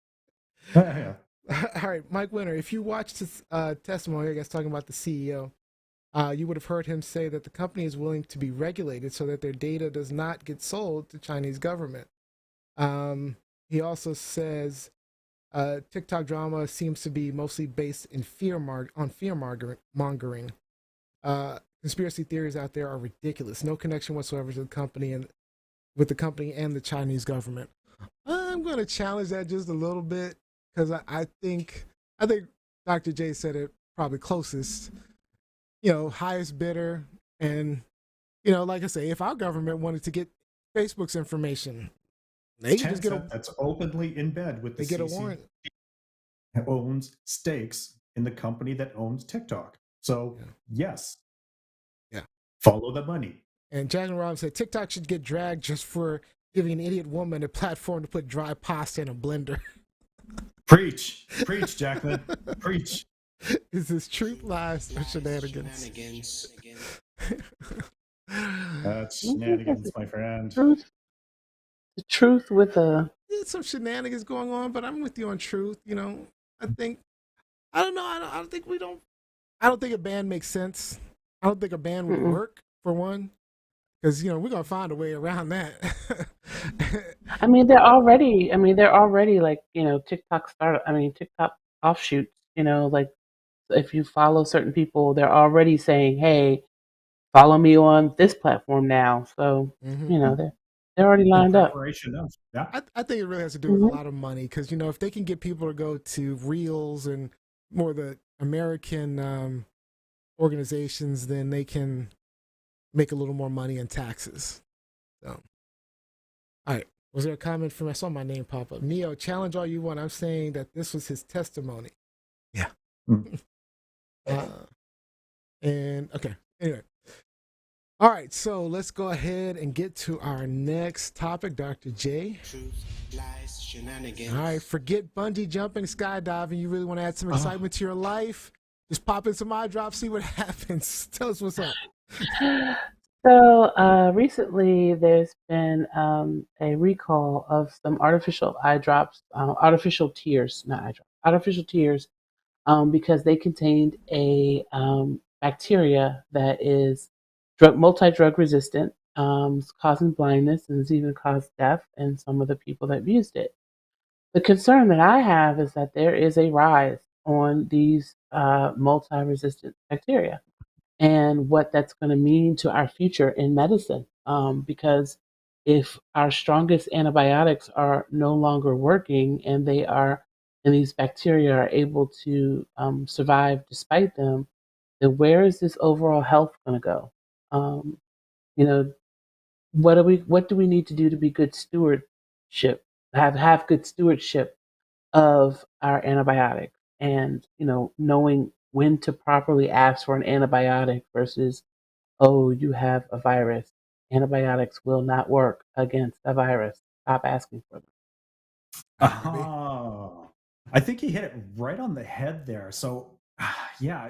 S4: Yeah.
S3: All right, Mike Winter, if you watched his testimony, I guess talking about the CEO, you would have heard him say that the company is willing to be regulated so that their data does not get sold to Chinese government. He also says TikTok drama seems to be mostly based in fear mongering. Conspiracy theories out there are ridiculous. No connection whatsoever to the company and the Chinese government. I'm going to challenge that just a little bit, because I think Dr. J said it probably closest. Highest bidder, and like I say, if our government wanted to get Facebook's information, they can just get
S4: that's openly in bed with the
S3: get a warrant.
S4: Owns stakes in the company that owns TikTok. So yes.
S3: Yeah.
S4: Follow the money.
S3: And Jack and Rob said TikTok should get dragged just for giving an idiot woman a platform to put dry pasta in a blender.
S4: Preach, Jacqueline. Preach.
S3: Is this truth, lies, or shenanigans?
S4: That's shenanigans, my friend.
S5: The truth with
S3: There's some shenanigans going on, but I'm with you on truth. I think, I don't know. I don't think a ban makes sense. I don't think a ban would work, for one, because we're gonna find a way around that.
S5: I mean, they're already like, TikTok offshoots. Like, if you follow certain people, they're already saying, "Hey, follow me on this platform now." So they're already lined up.
S3: I think it really has to do with a lot of money, because if they can get people to go to Reels and more the American organizations, then they can make a little more money in taxes. So, all right. Was there a comment from? I saw my name pop up. Neo, challenge all you want. I'm saying that this was his testimony. Yeah. And okay. Anyway. All right, so let's go ahead and get to our next topic, Dr. J.
S6: Truth, lies, shenanigans.
S3: All right, forget bungee jumping, skydiving. You really want to add some excitement to your life? Just pop in some eye drops, see what happens. Tell us what's up.
S5: So recently, there's been a recall of some artificial eye drops, artificial tears, not eye drops, artificial tears because they contained a bacteria that is multi-drug resistant, causing blindness and has even caused death in some of the people that used it. The concern that I have is that there is a rise on these multi-resistant bacteria and what that's going to mean to our future in medicine. Because if our strongest antibiotics are no longer working and these bacteria are able to survive despite them, then where is this overall health going to go? You know, what do we need to do to be good stewardship, have good stewardship of our antibiotics, and knowing when to properly ask for an antibiotic versus, oh, you have a virus, antibiotics will not work against a virus, stop asking for them.
S4: Oh, I think he hit it right on the head there. So yeah,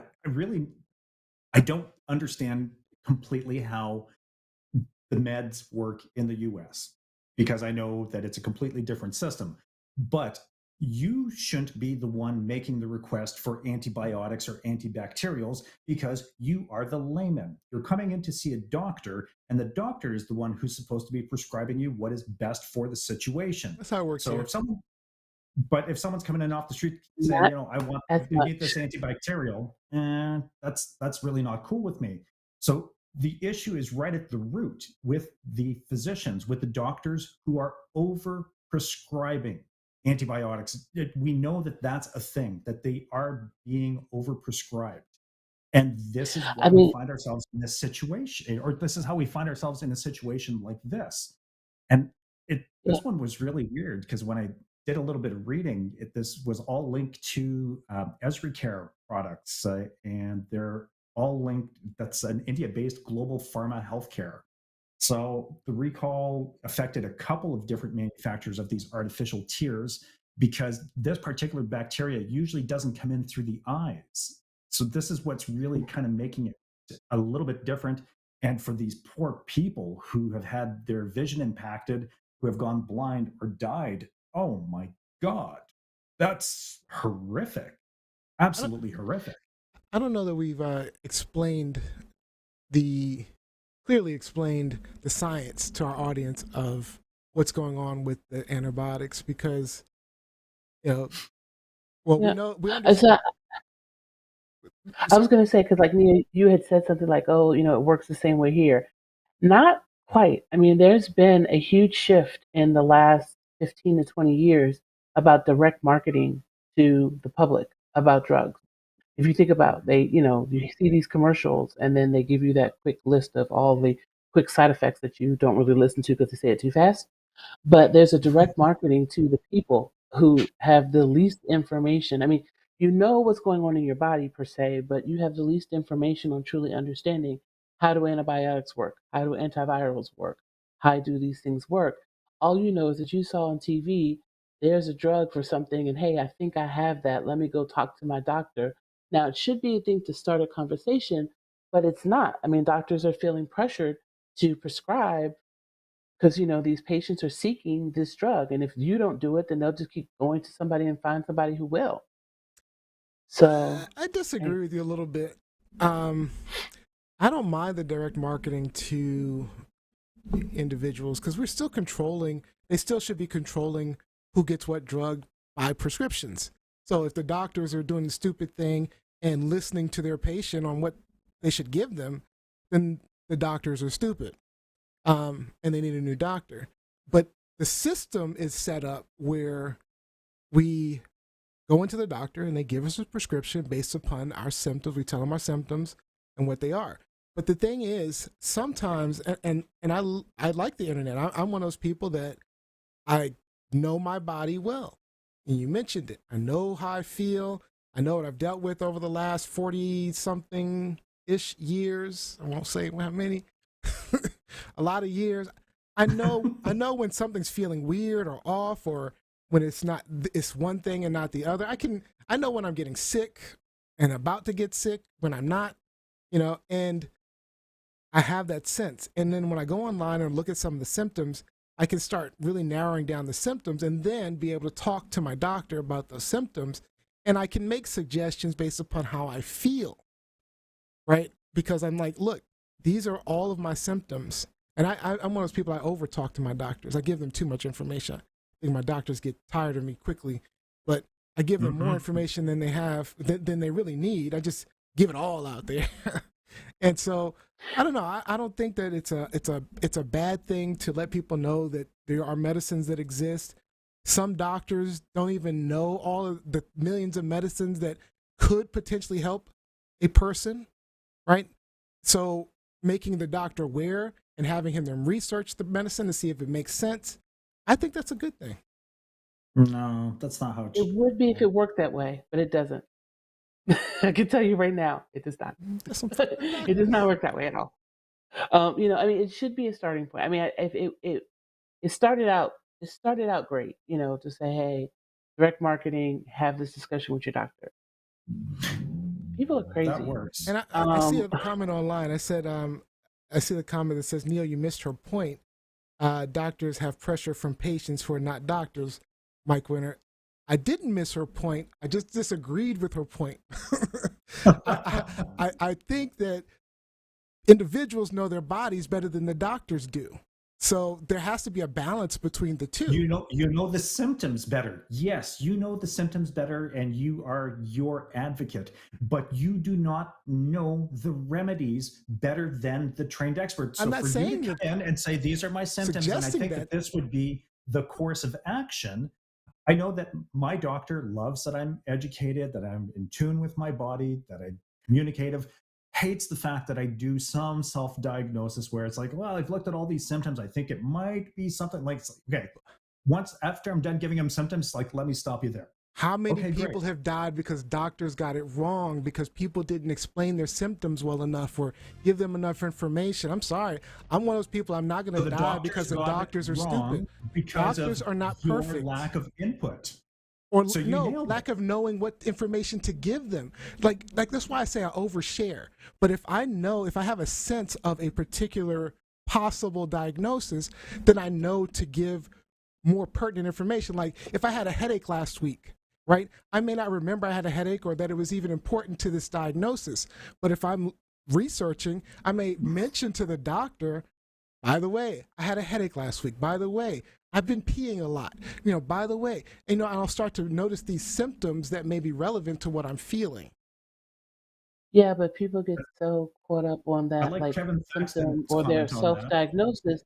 S4: I don't understand completely how the meds work in the US, because I know that it's a completely different system. But you shouldn't be the one making the request for antibiotics or antibacterials, because you are the layman. You're coming in to see a doctor, and the doctor is the one who's supposed to be prescribing you what is best for the situation.
S3: That's how it works
S4: So
S3: here.
S4: if someone's coming in off the street saying,
S5: Not
S4: I want
S5: as
S4: to get this
S5: much.
S4: antibacterial, that's really not cool with me. So the issue is right at the root with the physicians, with the doctors who are over prescribing antibiotics. We know that that's a thing, that they are being over prescribed. And this is
S5: I
S4: why we
S5: mean,
S4: find ourselves in this situation, or this is how we find ourselves in a situation like this. And
S5: yeah,
S4: this one was really weird, because when I did a little bit of reading, this was all linked to EsriCare products, and they're all linked. That's an India-based global pharma healthcare. So the recall affected a couple of different manufacturers of these artificial tears, because this particular bacteria usually doesn't come in through the eyes. So this is what's really kind of making it a little bit different. And for these poor people who have had their vision impacted, who have gone blind or died, oh my God, that's horrific.
S3: I don't,
S4: Absolutely horrific.
S3: I don't know that we've the clearly explained the science to our audience of what's going on with the antibiotics, because you know, well,
S5: yeah.
S3: we
S5: So
S3: understand.
S5: I was going to say, because like Nia, you had said something like, oh, it works the same way here. Not quite. I mean, there's been a huge shift in the last 15 to 20 years about direct marketing to the public about drugs. If you think about, you see these commercials and then they give you that quick list of all the quick side effects that you don't really listen to because they say it too fast. But there's a direct marketing to the people who have the least information. I mean, you know what's going on in your body per se, but you have the least information on truly understanding how do antibiotics work, how do antivirals work, how do these things work. All you know is that you saw on TV there's a drug for something, and hey, I think I have that. Let me go talk to my doctor. Now, it should be a thing to start a conversation, but it's not. I mean, doctors are feeling pressured to prescribe because these patients are seeking this drug, and if you don't do it, then they'll just keep going to somebody and find somebody who will. So
S3: I
S5: I-
S3: disagree with you a little bit. Um, I don't mind the direct marketing to individuals, because we're still controlling. They still should be controlling who gets what drug by prescriptions. So if the doctors are doing the stupid thing and listening to their patient on what they should give them, then the doctors are stupid, and they need a new doctor. But the system is set up where we go into the doctor and they give us a prescription based upon our symptoms. We tell them our symptoms and what they are. But the thing is, sometimes, and I like the internet. I'm one of those people that I know my body well. And you mentioned it. I know how I feel. I know what I've dealt with over the last 40 something ish years. I won't say how many. A lot of years. I know when something's feeling weird or off, or when it's one thing and not the other. I know when I'm getting sick and about to get sick, when I'm not, and I have that sense. And then when I go online and look at some of the symptoms, I can start really narrowing down the symptoms and then be able to talk to my doctor about those symptoms and I can make suggestions based upon how I feel, right? Because I'm like, look, these are all of my symptoms. And I'm one of those people, I over talk to my doctors. I give them too much information. I think my doctors get tired of me quickly, but I give them more information than than they really need. I just give it all out there. And so I don't know. I don't think that it's a bad thing to let people know that there are medicines that exist. Some doctors don't even know all of the millions of medicines that could potentially help a person, right? So making the doctor aware and having him research the medicine to see if it makes sense, I think that's a good thing.
S4: No, that's not how
S5: It would be if it worked that way, but it doesn't. I can tell you right now, it does not. It does not work that way at all. It should be a starting point. I mean, if it started out great, to say, hey, direct marketing, have this discussion with your doctor. People are crazy.
S4: That works.
S3: And I see a comment online. I said, I see the comment that says, Neil, you missed her point. Doctors have pressure from patients who are not doctors. Mike Winter. I didn't miss her point. I just disagreed with her point. I think that individuals know their bodies better than the doctors do. So there has to be a balance between the two.
S4: You know the symptoms better. Yes, you know the symptoms better, and you are your advocate. But you do not know the remedies better than the trained expert. So
S3: I'm not
S4: for
S3: saying
S4: you to come in and say these are my symptoms, and I think that this would be the course of action. I know that my doctor loves that I'm educated, that I'm in tune with my body, that I'm communicative. Hates the fact that I do some self-diagnosis where it's like, well, I've looked at all these symptoms. I think it might be something like, okay, once after I'm done giving him symptoms, like, let me stop you there.
S3: How many people have died because doctors got it wrong because people didn't explain their symptoms well enough or give them enough information? I'm sorry. I'm one of those people. I'm not going to die because the doctors are stupid. Doctors are not perfect.
S4: Lack of input.
S3: Or so lack of knowing what information to give them. Like that's why I say I overshare. But if I have a sense of a particular possible diagnosis, then I know to give more pertinent information. Like if I had a headache last week, right? I may not remember I had a headache or that it was even important to this diagnosis. But if I'm researching, I may mention to the doctor, by the way, I had a headache last week. By the way, I've been peeing a lot. By the way, and I'll start to notice these symptoms that may be relevant to what I'm feeling.
S5: Yeah, but people get so caught up on that, like symptom or their self-diagnosis,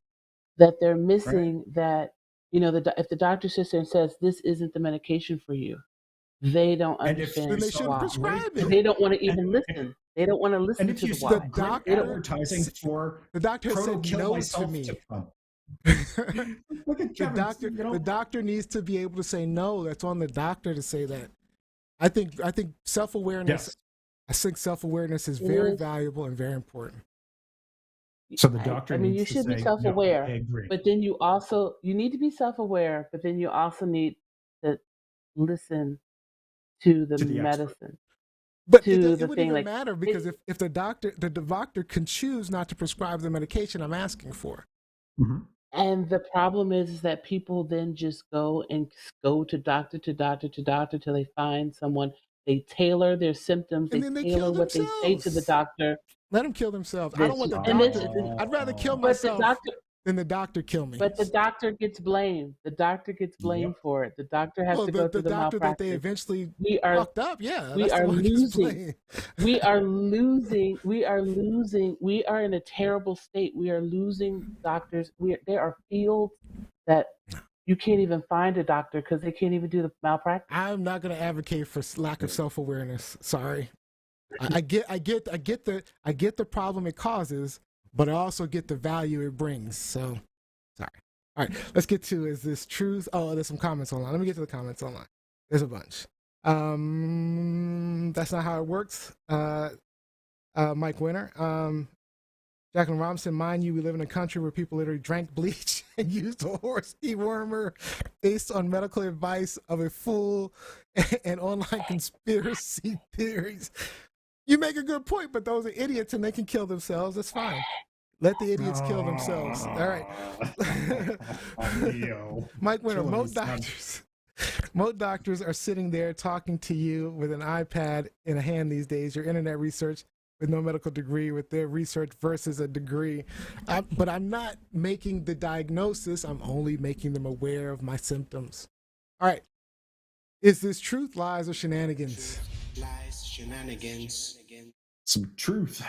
S5: that they're missing that, if the doctor sits there and says, this isn't the medication for you, they don't understand
S3: they shouldn't prescribe it.
S5: They don't want to even listen. They don't want to listen to the why.
S3: The doctor advertising
S4: for
S3: the doctor said no to me. The doctor needs to be able to say no. That's on the doctor to say that. I think self-awareness.
S4: Yes.
S3: I think self-awareness is very valuable and very important.
S4: So the doctor.
S5: You should be self-aware, but then you need to be self-aware, but then you also need to listen to the medicine.
S3: But it wouldn't even matter because if the doctor can choose not to prescribe the medication I'm asking for.
S4: Mm-hmm.
S5: And the problem is that people then just go to doctor till they find someone. They tailor their symptoms.
S3: And
S5: they tailor what they say to the doctor.
S3: Let them kill themselves. I don't want the doctor. I'd rather kill myself than the doctor kill me.
S5: But the doctor gets blamed. The doctor gets blamed for it. The doctor has to go through the
S3: doctor
S5: malpractice.
S3: That they eventually fucked up. Yeah,
S5: we are losing. We are losing. We are in a terrible state. We are losing doctors. There are fields that you can't even find a doctor because they can't even do the malpractice.
S3: I'm not going to advocate for lack of self-awareness. Sorry. I get the problem it causes, but I also get the value it brings. So, sorry. All right, let's get to, is this truth? Oh, there's some comments online. Let me get to the comments online. There's a bunch. That's not how it works. Mike Winter. Jacqueline Robinson, mind you, we live in a country where people literally drank bleach and used a horse dewormer based on medical advice of a fool and online conspiracy theories. You make a good point, but those are idiots and they can kill themselves. That's fine. Let the idiots kill themselves. All right. Mike Winter, most doctors Most doctors are sitting there talking to you with an iPad in a hand these days. Your internet research with no medical degree, with their research versus a degree. But I'm not making the diagnosis. I'm only making them aware of my symptoms. All right. Is this truth, lies, or shenanigans?
S6: Lies, shenanigans.
S4: Some truth.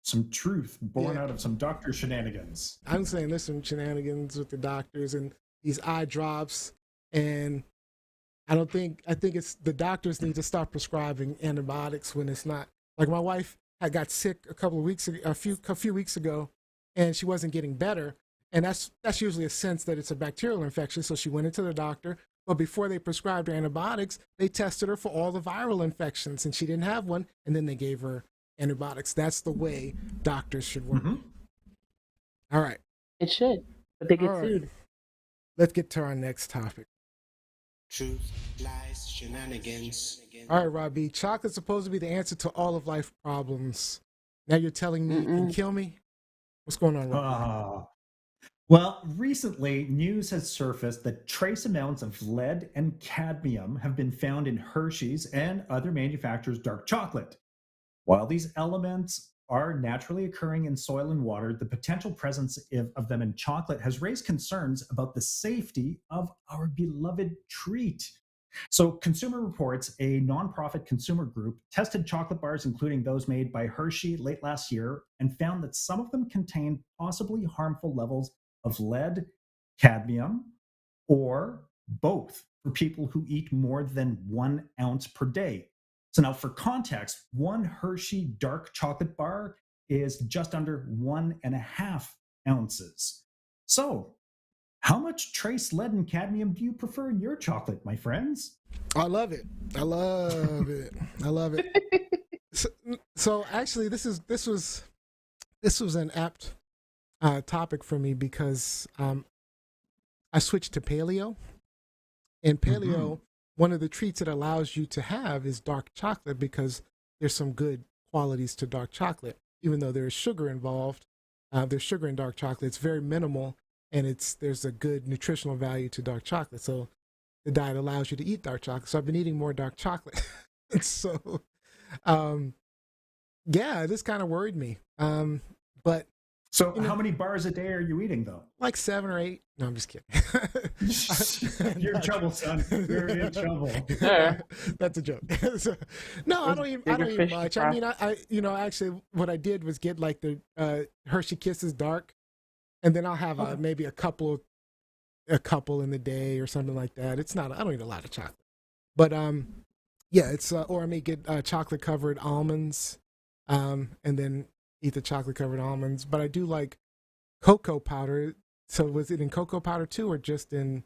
S4: Some truth born out of some doctor shenanigans.
S3: I'm saying there's some shenanigans with the doctors and these eye drops, and I think it's the doctors need to stop prescribing antibiotics when it's not. Like my wife had got sick a few weeks ago, and she wasn't getting better, and that's usually a sense that it's a bacterial infection. So she went into the doctor, but before they prescribed her antibiotics, they tested her for all the viral infections, and she didn't have one, and then they gave her antibiotics. That's the way doctors should work.
S4: Mm-hmm.
S3: All right.
S5: It should, but they get
S3: All right.
S5: sued.
S3: Let's get to our next topic.
S6: Truth, lies, shenanigans.
S3: All right, Robbie. Chocolate's supposed to be the answer to all of life problems. Now you're telling me it can kill me? What's going on, Robbie?
S4: Well, recently, news has surfaced that trace amounts of lead and cadmium have been found in Hershey's and other manufacturers' dark chocolate. While these elements are naturally occurring in soil and water, the potential presence of them in chocolate has raised concerns about the safety of our beloved treat. So, Consumer Reports, a nonprofit consumer group, tested chocolate bars, including those made by Hershey late last year, and found that some of them contained possibly harmful levels of lead, cadmium, or both for people who eat more than 1 ounce per day. So now for context, one Hershey dark chocolate bar is just under 1.5 ounces. So how much trace lead and cadmium do you prefer in your chocolate, my friends?
S3: I love it. I love it. I love it. So actually, this was an apt topic for me because I switched to paleo, and paleo, one of the treats it allows you to have is dark chocolate because there's some good qualities to dark chocolate, even though there is sugar involved. There's sugar in dark chocolate. It's very minimal, and there's a good nutritional value to dark chocolate. So the diet allows you to eat dark chocolate. So I've been eating more dark chocolate. So, yeah, this kind of worried me. But
S4: so how many bars a day are you eating, though?
S3: Like 7 or 8. No, I'm just kidding.
S4: You're in trouble, son. You're in trouble.
S3: That's a joke. So, no, I don't eat much. I mean, I actually what I did was get like the Hershey Kisses dark, and then I'll have maybe a couple in the day or something like that. It's not. I don't eat a lot of chocolate, but yeah, it's or I may get chocolate covered almonds, and then eat the chocolate covered almonds. But I do like cocoa powder. So was it in cocoa powder too, or just in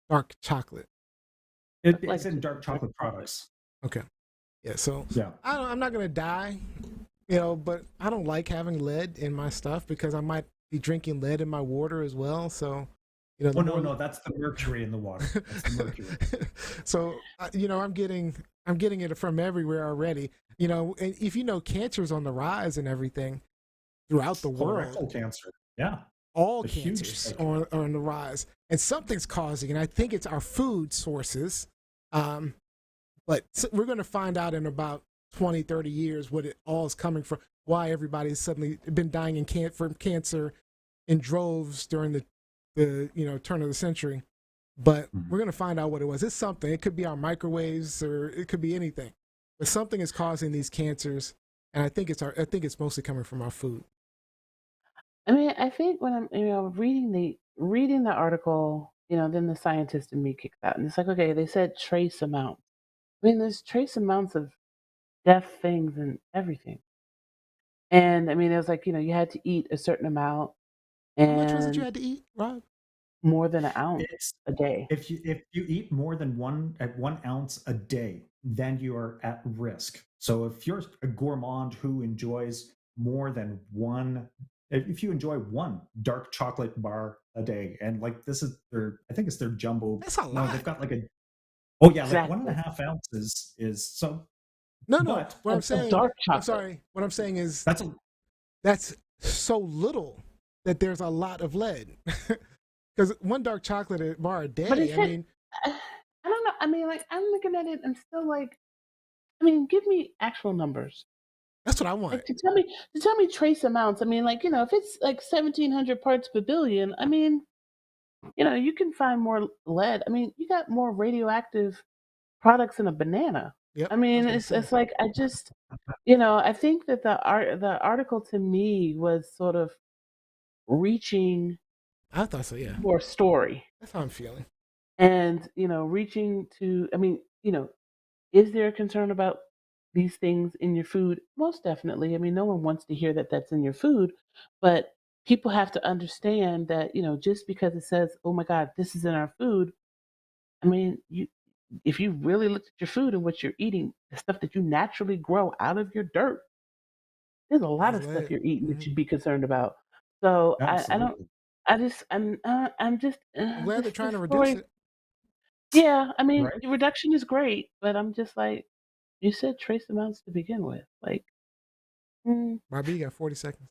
S3: dark chocolate?
S4: It's in dark chocolate products.
S3: Okay. Yeah. So
S4: yeah,
S3: I'm not gonna die, but I don't like having lead in my stuff because I might be drinking lead in my water as well. So,
S4: no, that's the mercury in the water. That's the mercury.
S3: So, I'm getting it from everywhere already. And if cancer's on the rise and everything throughout the world.
S4: Colorectal cancer. Yeah.
S3: All cancers are on the rise, and something's causing it. I think it's our food sources, but we're going to find out in about 20, 30 years what it all is coming from, why everybody's suddenly been dying from cancer in droves during the turn of the century. But we're going to find out what it was. It's something. It could be our microwaves, or it could be anything. But something is causing these cancers, and I think it's mostly coming from our food.
S5: I mean, I think when I'm, reading the article, then the scientist in me kicks out, and it's like, okay, they said trace amounts. I mean, there's trace amounts of death things and everything. And I mean, it was like, you had to eat a certain amount. And
S3: how much was it you had to eat, Rob?
S5: More than 1 ounce a day.
S4: If you eat more than 1 ounce a day, then you are at risk. So if you're a gourmand who enjoys more than if you enjoy 1 dark chocolate bar a day, and like this is I think it's their jumbo.
S3: That's a lot.
S4: No, they've got like
S5: Exactly.
S4: like 1.5 ounces is so.
S3: No.
S4: But
S3: What I'm saying,
S5: dark chocolate.
S3: I'm sorry. What I'm saying is
S4: that's
S3: so little that there's a lot of lead. Because 1 dark chocolate bar a day.
S5: But I don't I mean, like, I'm looking at it and still like, I mean, give me actual numbers.
S3: That's what I want.
S5: Like to tell me trace amounts. I mean, like, if it's like 1,700 parts per billion, I mean, you can find more lead. I mean, you got more radioactive products in a banana.
S3: Yep.
S5: I mean,
S3: I was gonna
S5: it's like I just, I think that the article to me was sort of reaching
S3: I thought so. Yeah,
S5: for a story,
S3: that's how I'm feeling.
S5: and reaching to. I mean, is there a concern about these things in your food? Most definitely. I mean, no one wants to hear that that's in your food, but people have to understand that just because it says, "Oh my God, this is in our food," I mean, if you really looked at your food and what you're eating, the stuff that you naturally grow out of your dirt, there's a lot
S3: That's
S5: of stuff
S3: lead.
S5: you're eating that
S3: Mhm.
S5: you'd be concerned about. So I don't.
S4: Absolutely.
S5: I'm just
S3: I'm glad they're trying
S5: this
S3: to reduce
S5: story.
S3: it.
S5: Yeah, I mean,
S4: Right.
S5: the reduction is great, but I'm just like, you said trace amounts to begin with. Like,
S3: Barbie, you got 40 seconds.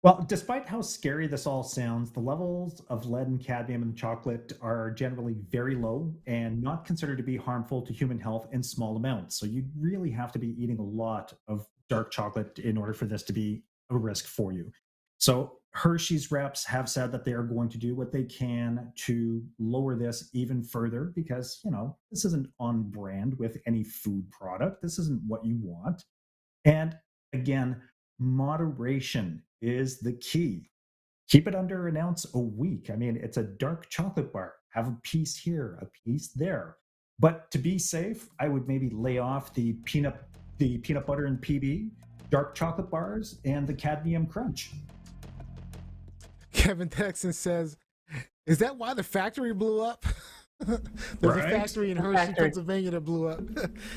S4: Well, despite how scary this all sounds, the levels of lead and cadmium in chocolate are generally very low and not considered to be harmful to human health in small amounts. So you really have to be eating a lot of dark chocolate in order for this to be a risk for you. So Hershey's reps have said that they are going to do what they can to lower this even further because, this isn't on brand with any food product. This isn't what you want. And again, moderation is the key. Keep it under an ounce a week. I mean, it's a dark chocolate bar. Have a piece here, a piece there. But to be safe, I would maybe lay off the peanut butter and PB, dark chocolate bars, and the cadmium crunch.
S3: Kevin Texan says, "Is that why the factory blew up?" There's
S4: Right.
S3: a factory in Hershey,
S5: Factory.
S3: Pennsylvania that blew up.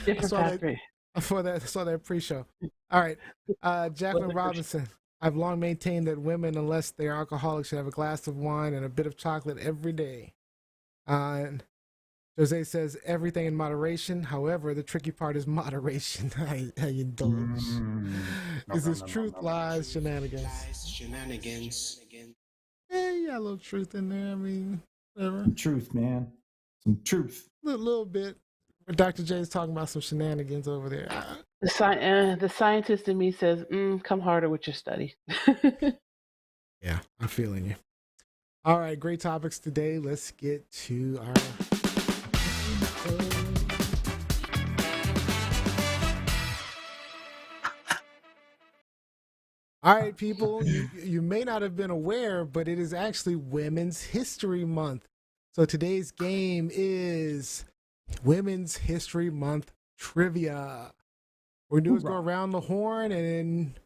S5: different factory.
S3: I saw that pre-show. All right, Jacqueline
S5: Wasn't for
S3: Robinson. I've long maintained that women, unless they're alcoholics, should have a glass of wine and a bit of chocolate every day. And Jose says everything in moderation. However, the tricky part is moderation. How you indulge. Is this truth, lies, shenanigans?
S6: Lies, shenanigans.
S3: Yeah, a little truth in there. I mean, whatever.
S4: Some truth, man. Some truth.
S3: Little bit. But Dr. J is talking about some shenanigans over there.
S5: The scientist in me says, come harder with your study.
S3: Yeah, I'm feeling you. All right, great topics today. Let's get to our. All right, people, you may not have been aware, but it is actually Women's History Month. So today's game is Women's History Month trivia. What we're doing is go around the horn and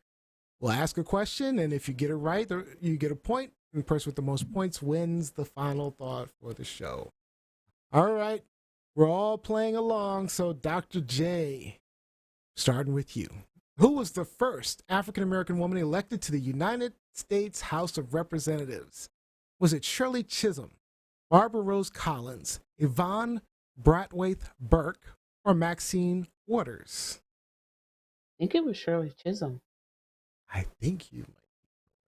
S3: we'll ask a question. And if you get it right, you get a point. And the person with the most points wins the final thought for the show. All right, we're all playing along. So Dr. J, starting with you. Who was the first African-American woman elected to the United States House of Representatives? Was it Shirley Chisholm, Barbara Rose Collins, Yvonne Bratwaite Burke, or Maxine Waters?
S5: I think it was Shirley Chisholm.
S3: I think you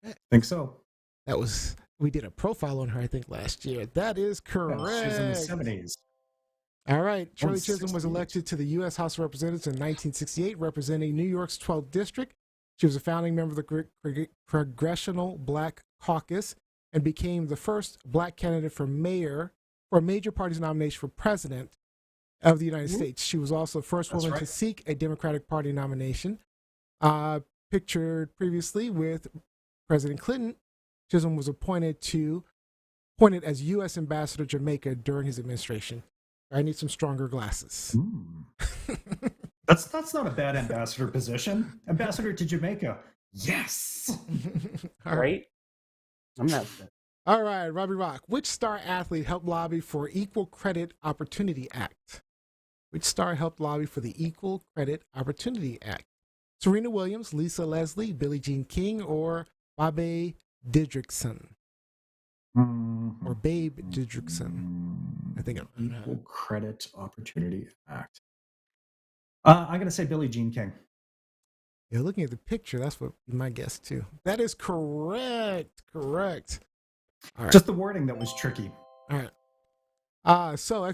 S3: might.
S4: Think so.
S3: We did a profile on her, I think, last year. That is correct.
S4: Yeah, she's in the 70s.
S3: All right. Shirley Chisholm was
S4: 68.
S3: elected to the U.S. House of Representatives in 1968, representing New York's 12th District. She was a founding member of the Congressional Black Caucus and became the first black candidate for mayor for a major party's nomination for president of the United States. She was also the first woman to seek a Democratic Party nomination. Pictured previously with President Clinton, Chisholm was appointed as U.S. Ambassador to Jamaica during his administration. I need some stronger glasses.
S4: That's not a bad ambassador position. Ambassador to Jamaica. Yes.
S3: All
S5: Right? I'm not.
S3: All right, Robbie Rock. Which star athlete helped lobby for Equal Credit Opportunity Act? Which star helped lobby for the Equal Credit Opportunity Act? Serena Williams, Lisa Leslie, Billie Jean King, or Babe Didrikson? Or Babe Didrikson? I think I'm
S4: Equal Credit Opportunity Act. I'm going to say Billie Jean King.
S3: Yeah, looking at the picture, that's what my guess too. That is correct. Correct. All right.
S4: Just the wording that was tricky.
S3: All right. So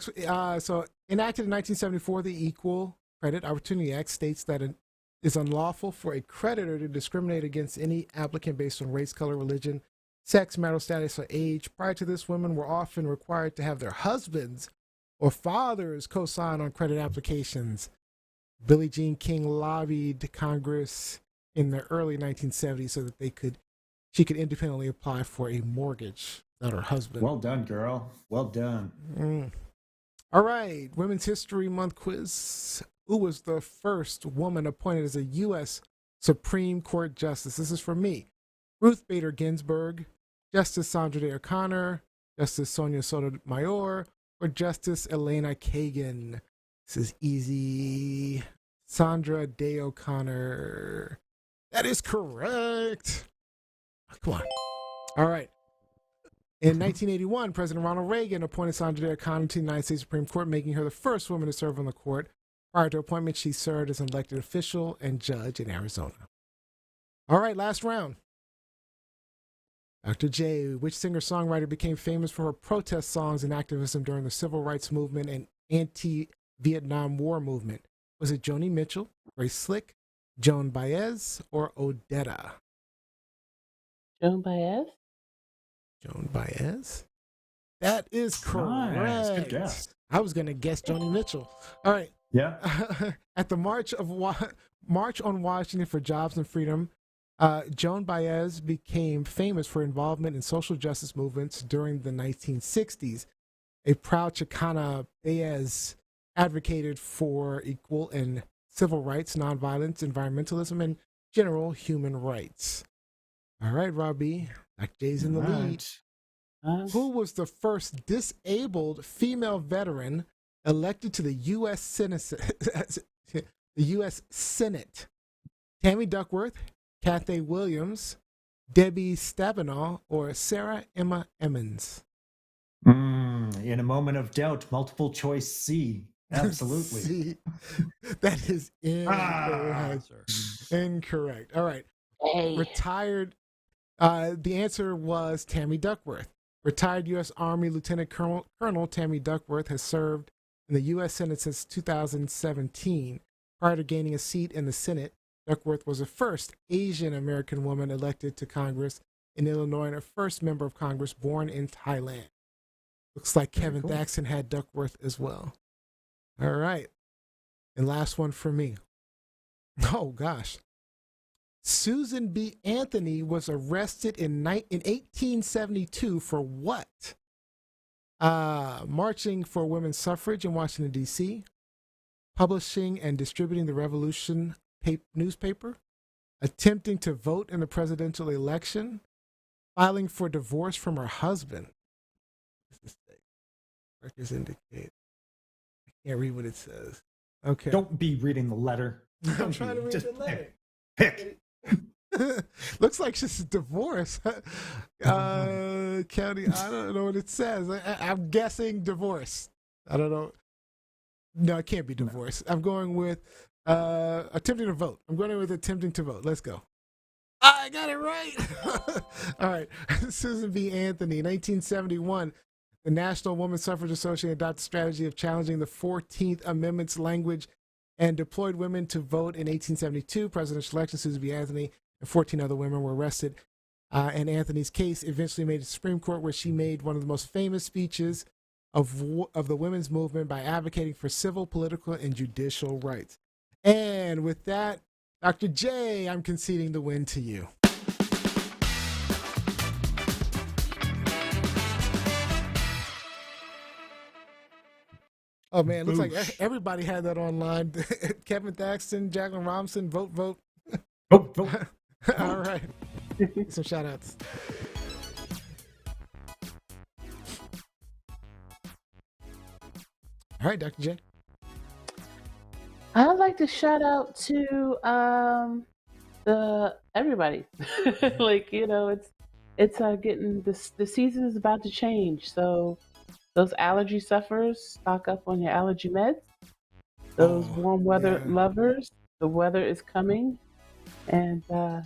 S3: enacted in 1974, the Equal Credit Opportunity Act states that it is unlawful for a creditor to discriminate against any applicant based on race, color, religion, sex, marital status, or age. Prior to this, women were often required to have their husbands or fathers co-sign on credit applications. Billie Jean King lobbied Congress in the early 1970s so that she could independently apply for a mortgage without her husband.
S4: Well done, girl. Well done.
S3: All right, Women's History Month quiz. Who was the first woman appointed as a U.S. Supreme Court Justice? This is for me. Ruth Bader Ginsburg, Justice Sandra Day O'Connor, Justice Sonia Sotomayor, or Justice Elena Kagan? This is easy. Sandra Day O'Connor. That is correct. Come on. All right. In 1981, President Ronald Reagan appointed Sandra Day O'Connor to the United States Supreme Court, making her the first woman to serve on the court. Prior to appointment, she served as an elected official and judge in Arizona. All right, last round. Dr. J, which singer-songwriter became famous for her protest songs and activism during the civil rights movement and anti-Vietnam War movement? Was it Joni Mitchell, Grace Slick, Joan Baez, or Odetta?
S5: Joan Baez?
S3: Joan Baez? That is correct.
S4: Nice. Good guess.
S3: I was going to guess Joni Mitchell. All right.
S4: Yeah.
S3: At the March on Washington for Jobs and Freedom, Joan Baez became famous for involvement in social justice movements during the 1960s. A proud Chicana, Baez advocated for equal and civil rights, nonviolence, environmentalism, and general human rights. All right, Robbie. Dr. J's in the lead. Who was the first disabled female veteran elected to the U.S. Senate? Tammy Duckworth, Cathay Williams, Debbie Stabenow, or Sarah Emma Emmons?
S4: In a moment of doubt, multiple choice C. Absolutely.
S3: C. That is incorrect. Incorrect. All right.
S5: Hey.
S3: Retired. The answer was Tammy Duckworth. Retired U.S. Army Lieutenant Colonel Tammy Duckworth has served in the U.S. Senate since 2017. Prior to gaining a seat in the Senate, Duckworth was the first Asian American woman elected to Congress in Illinois and her first member of Congress born in Thailand. Looks like Kevin Thaxton had Duckworth as well. All right. And last one for me. Oh, gosh. Susan B. Anthony was arrested in 1872 for what? Marching for women's suffrage in Washington, D.C., publishing and distributing the Revolution newspaper, attempting to vote in the presidential election, filing for divorce from her husband. Records indicate. I can't read what it says. Okay.
S4: Don't be reading the letter.
S3: I'm trying to read the letter.
S4: Pick.
S3: Looks like she's divorced. County, I don't know what it says. I'm guessing divorce. I don't know. No, it can't be divorce. I'm going with attempting to vote. I'm going with attempting to vote. Let's go. I got it right. All right. Susan B. Anthony, 1971. The National Woman Suffrage Association adopted the strategy of challenging the 14th Amendment's language and deployed women to vote in 1872 presidential election. Susan B. Anthony and 14 other women were arrested. And Anthony's case eventually made it to the Supreme Court, where she made one of the most famous speeches of the women's movement by advocating for civil, political, and judicial rights. And with that, Dr. J, I'm conceding the win to you. Oh, man, looks like everybody had that online. Kevin Thaxton, Jacqueline Robinson, vote.
S4: Vote.
S3: All right. Some shout outs. All right, Dr. J.
S5: I'd like to shout out to everybody. Like, it's getting the season is about to change. So those allergy sufferers, stock up on your allergy meds. Those warm weather lovers, the weather is coming. And so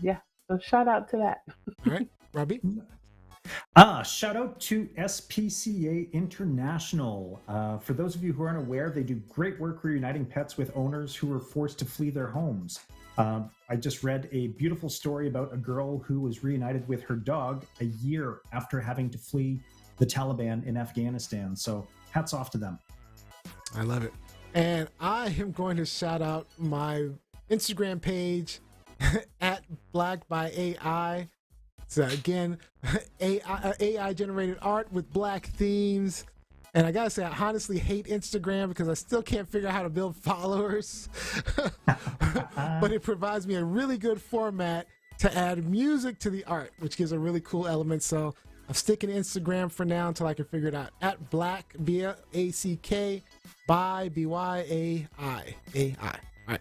S5: shout out to that.
S3: All right, Robbie.
S4: Shout out to SPCA International. For those of you who aren't aware, they do great work reuniting pets with owners who were forced to flee their homes. I just read a beautiful story about a girl who was reunited with her dog a year after having to flee the Taliban in Afghanistan. So hats off to them.
S3: I love it. And I am going to shout out my Instagram page at Black by AI. So again, AI generated art with black themes. And I gotta say, I honestly hate Instagram because I still can't figure out how to build followers. But it provides me a really good format to add music to the art, which gives a really cool element. So I'm sticking to Instagram for now until I can figure it out. At Black, B-L-A-C-K, by B-Y-A-I. A-I. All right.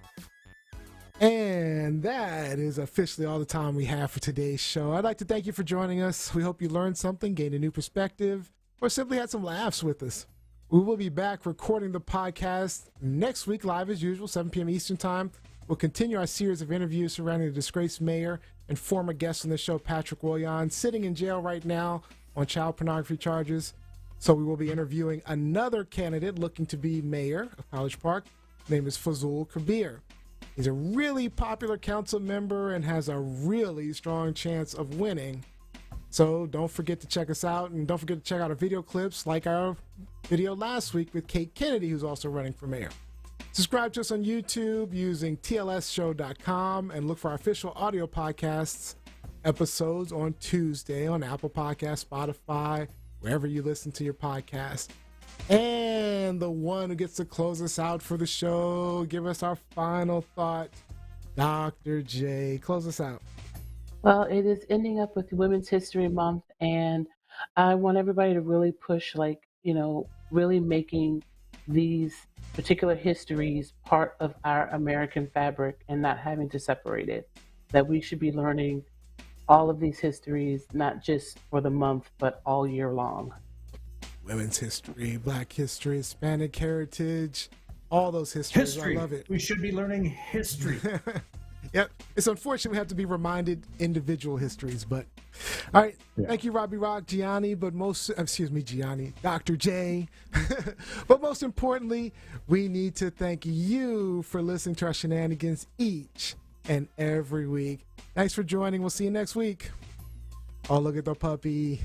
S3: And that is officially all the time we have for today's show. I'd like to thank you for joining us. We hope you learned something, gained a new perspective, or simply had some laughs with us. We will be back recording the podcast next week, live as usual, 7 p.m. Eastern Time. We'll continue our series of interviews surrounding the disgraced mayor and former guest on the show, Patrick Willian, sitting in jail right now on child pornography charges. So we will be interviewing another candidate looking to be mayor of College Park. His name is Fazul Kabir. He's a really popular council member and has a really strong chance of winning. So don't forget to check us out, and don't forget to check out our video clips like our video last week with Kate Kennedy, who's also running for mayor. Subscribe to us on YouTube using TLSShow.com and look for our official audio podcasts episodes on Tuesday on Apple Podcasts, Spotify, wherever you listen to your podcast. And the one who gets to close us out for the show, give us our final thought, Dr. J. Close us out.
S5: Well, it is ending up with Women's History Month, and I want everybody to really push, really making these particular histories part of our American fabric and not having to separate it. That we should be learning all of these histories, not just for the month, but all year long.
S3: Women's history, Black history, Hispanic heritage, all those histories.
S4: History.
S3: I love it.
S4: We should be learning history.
S3: Yep. It's unfortunate we have to be reminded individual histories, but all right. Yeah. Thank you, Robbie Rock, Gianni, Dr. J. But most importantly, we need to thank you for listening to our shenanigans each and every week. Thanks for joining. We'll see you next week. Oh, look at the puppy.